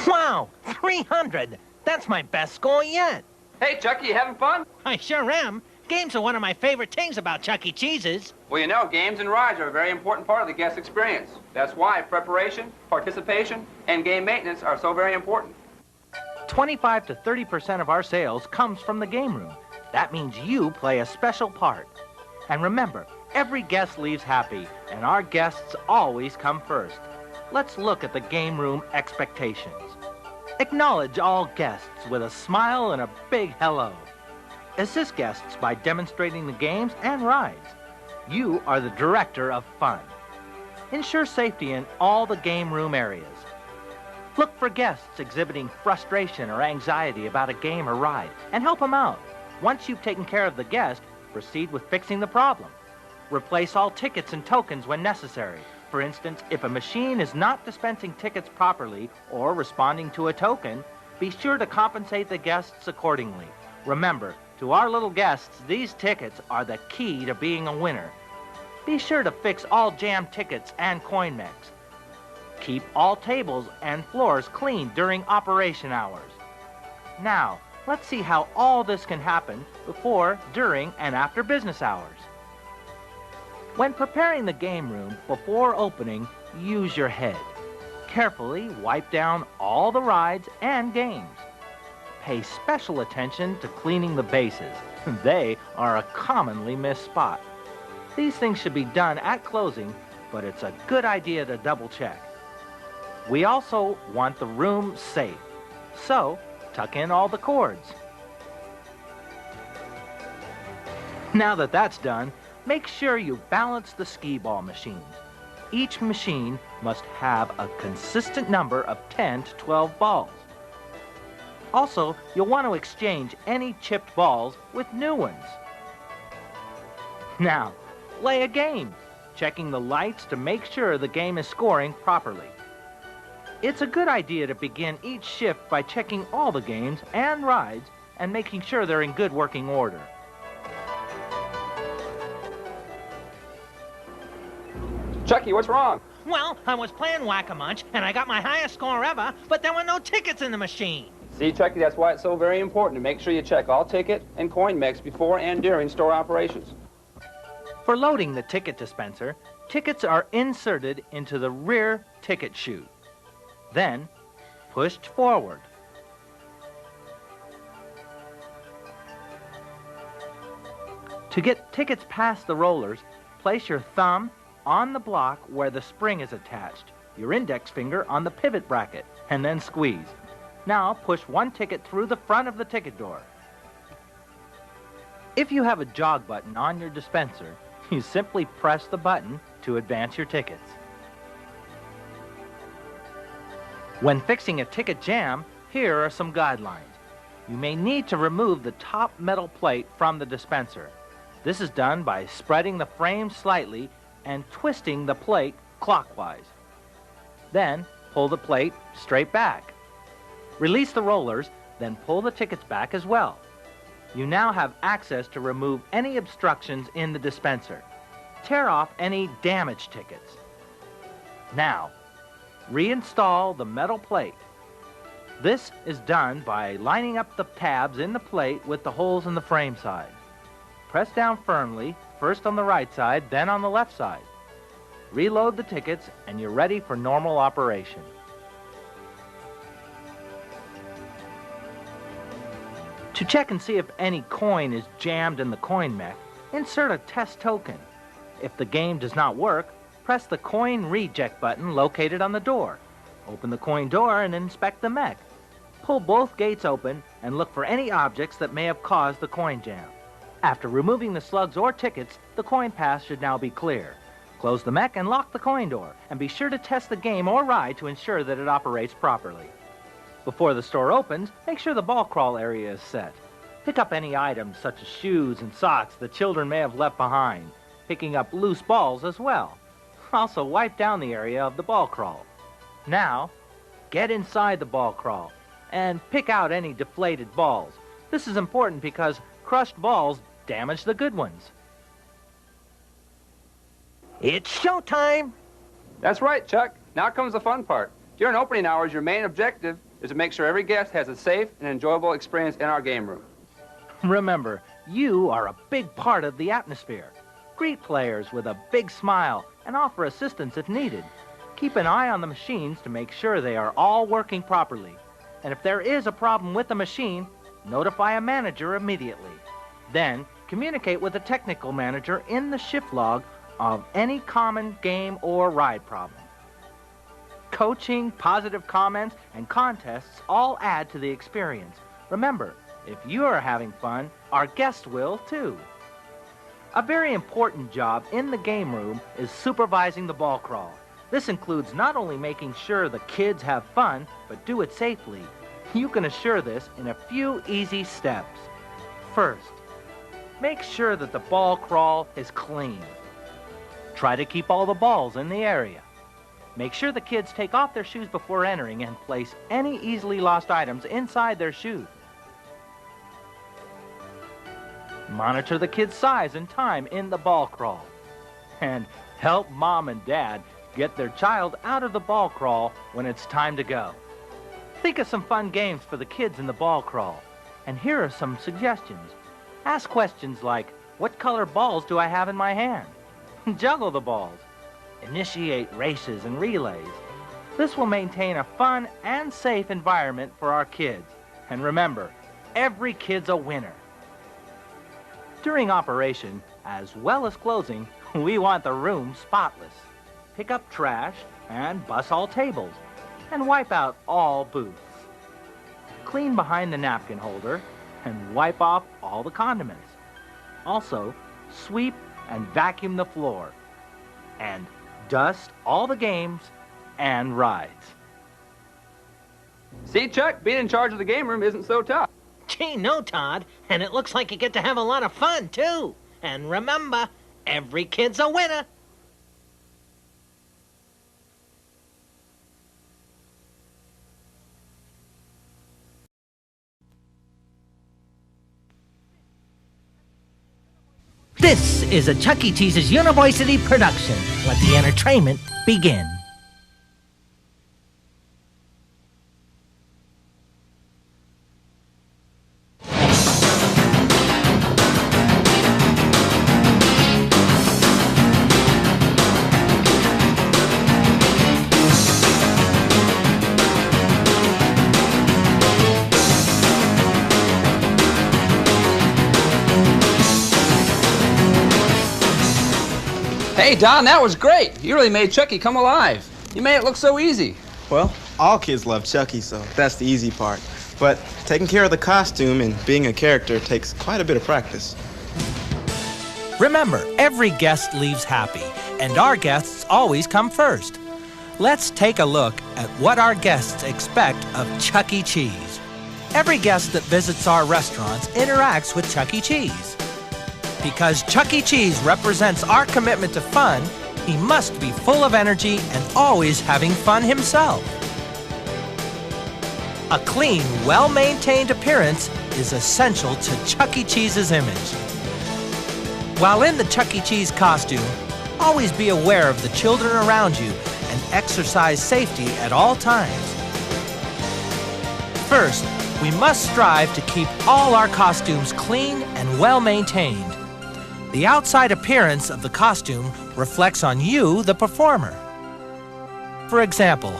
Speaker 1: Wow, 300. That's my best score yet.
Speaker 3: Hey, Chucky, you having fun?
Speaker 1: I sure am. Games are one of my favorite things about Chuck E. Cheese's.
Speaker 3: Well, you know, games and rides are a very important part of the guest experience. That's why preparation, participation, and game maintenance are so very important.
Speaker 1: 25 to 30% of our sales comes from the game room. That means you play a special part. And remember, every guest leaves happy, and our guests always come first. Let's look at the game room expectations. Acknowledge all guests with a smile and a big hello. Assist guests by demonstrating the games and rides. You are the director of fun. Ensure safety in all the game room areas. Look for guests exhibiting frustration or anxiety about a game or ride and help them out. Once you've taken care of the guest, proceed with fixing the problem. Replace all tickets and tokens when necessary. For instance, if a machine is not dispensing tickets properly or responding to a token, be sure to compensate the guests accordingly. Remember, to our little guests, these tickets are the key to being a winner. Be sure to fix all jammed tickets and coin mechs. Keep all tables and floors clean during operation hours. Now, let's see how all this can happen before, during, and after business hours. When preparing the game room before opening, use your head. Carefully wipe down all the rides and games. Pay special attention to cleaning the bases. They are a commonly missed spot. These things should be done at closing, but it's a good idea to double check. We also want the room safe, so tuck in all the cords. Now that that's done, make sure you balance the skee ball machines. Each machine must have a consistent number of 10 to 12 balls. Also, you'll want to exchange any chipped balls with new ones. Now, play a game, checking the lights to make sure the game is scoring properly. It's a good idea to begin each shift by checking all the games and rides and making sure they're in good working order.
Speaker 3: Chucky, what's wrong?
Speaker 13: Well, I was playing Whack-A-Munch, and I got my highest score ever, but there were no tickets in the machine.
Speaker 3: See, Chucky, that's why it's so very important to make sure you check all ticket and coin mechs before and during store operations.
Speaker 1: For loading the ticket dispenser, tickets are inserted into the rear ticket chute, then pushed forward. To get tickets past the rollers, place your thumb on the block where the spring is attached, your index finger on the pivot bracket, and then squeeze. Now push one ticket through the front of the ticket door. If you have a jog button on your dispenser, you simply press the button to advance your tickets. When fixing a ticket jam, here are some guidelines. You may need to remove the top metal plate from the dispenser. This is done by spreading the frame slightly and twisting the plate clockwise. Then pull the plate straight back. Release the rollers, then pull the tickets back as well. You now have access to remove any obstructions in the dispenser. Tear off any damaged tickets. Now, reinstall the metal plate. This is done by lining up the tabs in the plate with the holes in the frame side. Press down firmly, first on the right side, then on the left side. Reload the tickets, and you're ready for normal operation. To check and see if any coin is jammed in the coin mech, insert a test token. If the game does not work, press the coin reject button located on the door. Open the coin door and inspect the mech. Pull both gates open and look for any objects that may have caused the coin jam. After removing the slugs or tickets, the coin pass should now be clear. Close the mech and lock the coin door, and be sure to test the game or ride to ensure that it operates properly. Before the store opens, make sure the ball crawl area is set. Pick up any items such as shoes and socks the children may have left behind, picking up loose balls as well. Also wipe down the area of the ball crawl. Now, get inside the ball crawl and pick out any deflated balls. This is important because crushed balls damage the good ones.
Speaker 13: It's showtime!
Speaker 3: That's right, Chuck. Now comes the fun part. During opening hours, your main objective is to make sure every guest has a safe and enjoyable experience in our game room.
Speaker 1: Remember, you are a big part of the atmosphere. Greet players with a big smile and offer assistance if needed. Keep an eye on the machines to make sure they are all working properly. And if there is a problem with the machine, notify a manager immediately. Then, communicate with a technical manager in the shift log of any common game or ride problem. Coaching, positive comments, and contests all add to the experience. Remember, if you are having fun, our guests will too. A very important job in the game room is supervising the ball crawl. This includes not only making sure the kids have fun, but do it safely. You can assure this in a few easy steps. First, make sure that the ball crawl is clean. Try to keep all the balls in the area. Make sure the kids take off their shoes before entering and place any easily lost items inside their shoes. Monitor the kids' size and time in the ball crawl. And help mom and dad get their child out of the ball crawl when it's time to go. Think of some fun games for the kids in the ball crawl. And here are some suggestions. Ask questions like, what color balls do I have in my hand? Juggle the balls. Initiate races and relays. This will maintain a fun and safe environment for our kids. And remember, every kid's a winner. During operation, as well as closing, we want the room spotless. Pick up trash and bus all tables and wipe out all booths. Clean behind the napkin holder and wipe off all the condiments. Also, sweep and vacuum the floor. And dust all the games and rides.
Speaker 3: See, Chuck, being in charge of the game room isn't so tough.
Speaker 13: Gee, no, Todd. And it looks like you get to have a lot of fun, too. And remember, every kid's a winner. This is a Chuck E. Cheese's University production. Let the entertainment begin.
Speaker 3: Hey, Don, that was great. You really made Chucky come alive. You made it look so easy.
Speaker 14: Well, all kids love Chucky, so that's the easy part. But taking care of the costume and being a character takes quite a bit of practice.
Speaker 1: Remember, every guest leaves happy, and our guests always come first. Let's take a look at what our guests expect of Chuck E. Cheese. Every guest that visits our restaurants interacts with Chuck E. Cheese. Because Chuck E. Cheese represents our commitment to fun, he must be full of energy and always having fun himself. A clean, well-maintained appearance is essential to Chuck E. Cheese's image. While in the Chuck E. Cheese costume, always be aware of the children around you and exercise safety at all times. First, we must strive to keep all our costumes clean and well-maintained. The outside appearance of the costume reflects on you, the performer. For example,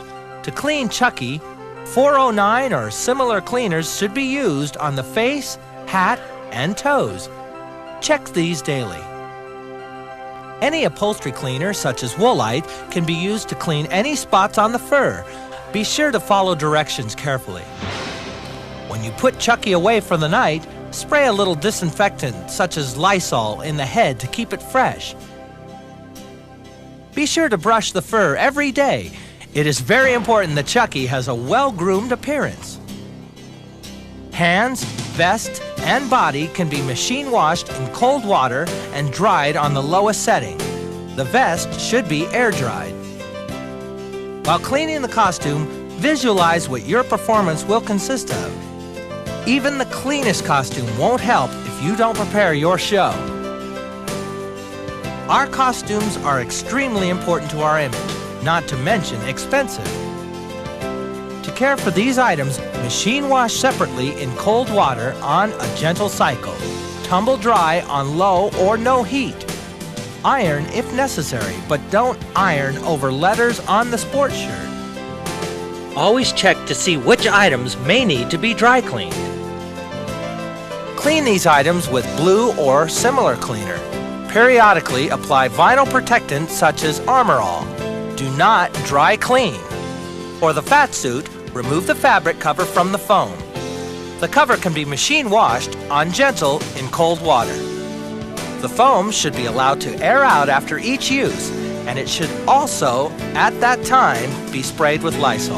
Speaker 1: to clean Chucky, 409 or similar cleaners should be used on the face, hat, and toes. Check these daily. Any upholstery cleaner, such as Woolite, can be used to clean any spots on the fur. Be sure to follow directions carefully. When you put Chucky away for the night, spray a little disinfectant, such as Lysol, in the head to keep it fresh. Be sure to brush the fur every day. It is very important that Chucky has a well-groomed appearance. Hands, vest, and body can be machine washed in cold water and dried on the lowest setting. The vest should be air-dried. While cleaning the costume, visualize what your performance will consist of. Even the cleanest costume won't help if you don't prepare your show. Our costumes are extremely important to our image, not to mention expensive. To care for these items, machine wash separately in cold water on a gentle cycle. Tumble dry on low or no heat. Iron if necessary, but don't iron over letters on the sports shirt. Always check to see which items may need to be dry cleaned. Clean these items with blue or similar cleaner. Periodically apply vinyl protectant such as Armor All. Do not dry clean. For the fat suit, remove the fabric cover from the foam. The cover can be machine washed on gentle in cold water. The foam should be allowed to air out after each use, and it should also, at that time, be sprayed with Lysol.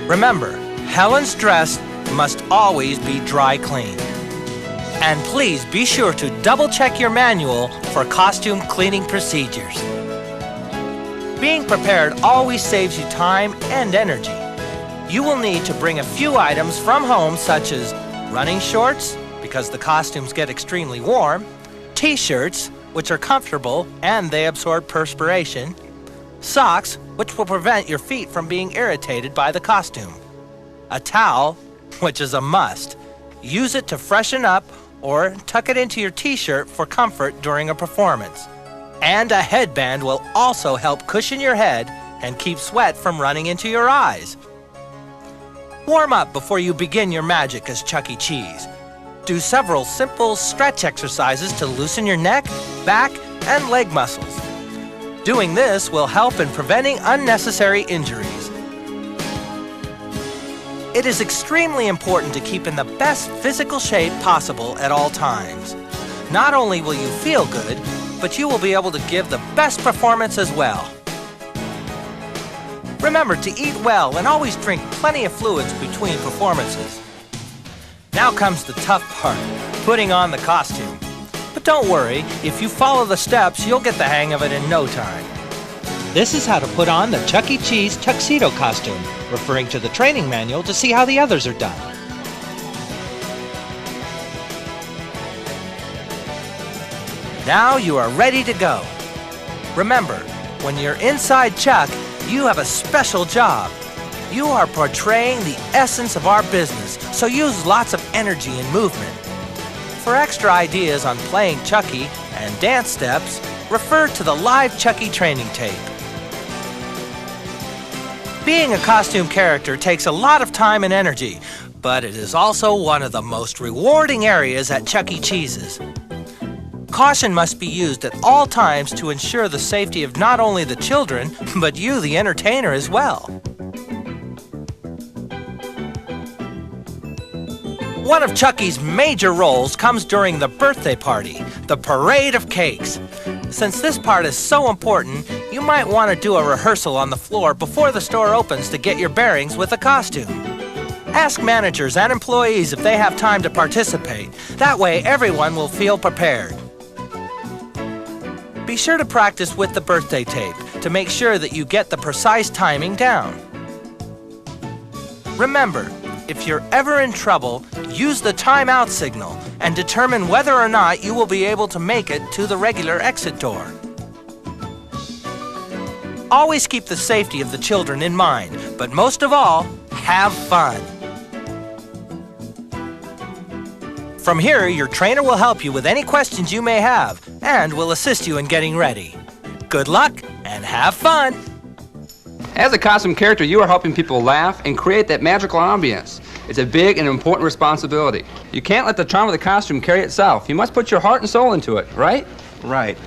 Speaker 1: Remember, Helen's dress
Speaker 9: must always be dry cleaned. And please be sure to double check your manual for costume cleaning procedures. Being prepared always saves you time and energy. You will need to bring a few items from home, such as running shorts, because the costumes get extremely warm, t-shirts, which are comfortable and they absorb perspiration, socks, which will prevent your feet from being irritated by the costume, a towel, which is a must. Use it to freshen up or tuck it into your t-shirt for comfort during a performance. And a headband will also help cushion your head and keep sweat from running into your eyes. Warm up before you begin your magic as Chuck E. Cheese. Do several simple stretch exercises to loosen your neck, back, and leg muscles. Doing this will help in preventing unnecessary injuries. It is extremely important to keep in the best physical shape possible at all times. Not only will you feel good, but you will be able to give the best performance as well. Remember to eat well and always drink plenty of fluids between performances. Now comes the tough part, putting on the costume. But don't worry, if you follow the steps, you'll get the hang of it in no time.
Speaker 1: This is how to put on the Chuck E. Cheese tuxedo costume, referring to the training manual to see how the others are done.
Speaker 9: Now you are ready to go. Remember, when you're inside Chuck, you have a special job. You are portraying the essence of our business, so use lots of energy and movement. For extra ideas on playing Chucky and dance steps, refer to the live Chucky training tape. Being a costume character takes a lot of time and energy, but it is also one of the most rewarding areas at Chuck E. Cheese's. Caution must be used at all times to ensure the safety of not only the children, but you, the entertainer, as well. One of Chucky's major roles comes during the birthday party, the parade of cakes. Since this part is so important, you might want to do a rehearsal on the floor before the store opens to get your bearings with the costume. Ask managers and employees if they have time to participate. That way, everyone will feel prepared. Be sure to practice with the birthday tape to make sure that you get the precise timing down. Remember, if you're ever in trouble, use the timeout signal and determine whether or not you will be able to make it to the regular exit door. Always keep the safety of the children in mind, but most of all, have fun. From here, your trainer will help you with any questions you may have and will assist you in getting ready. Good luck and have fun!
Speaker 3: As a costume character, you are helping people laugh and create that magical ambience. It's a big and important responsibility. You can't let the charm of the costume carry itself. You must put your heart and soul into it, right?
Speaker 14: Right.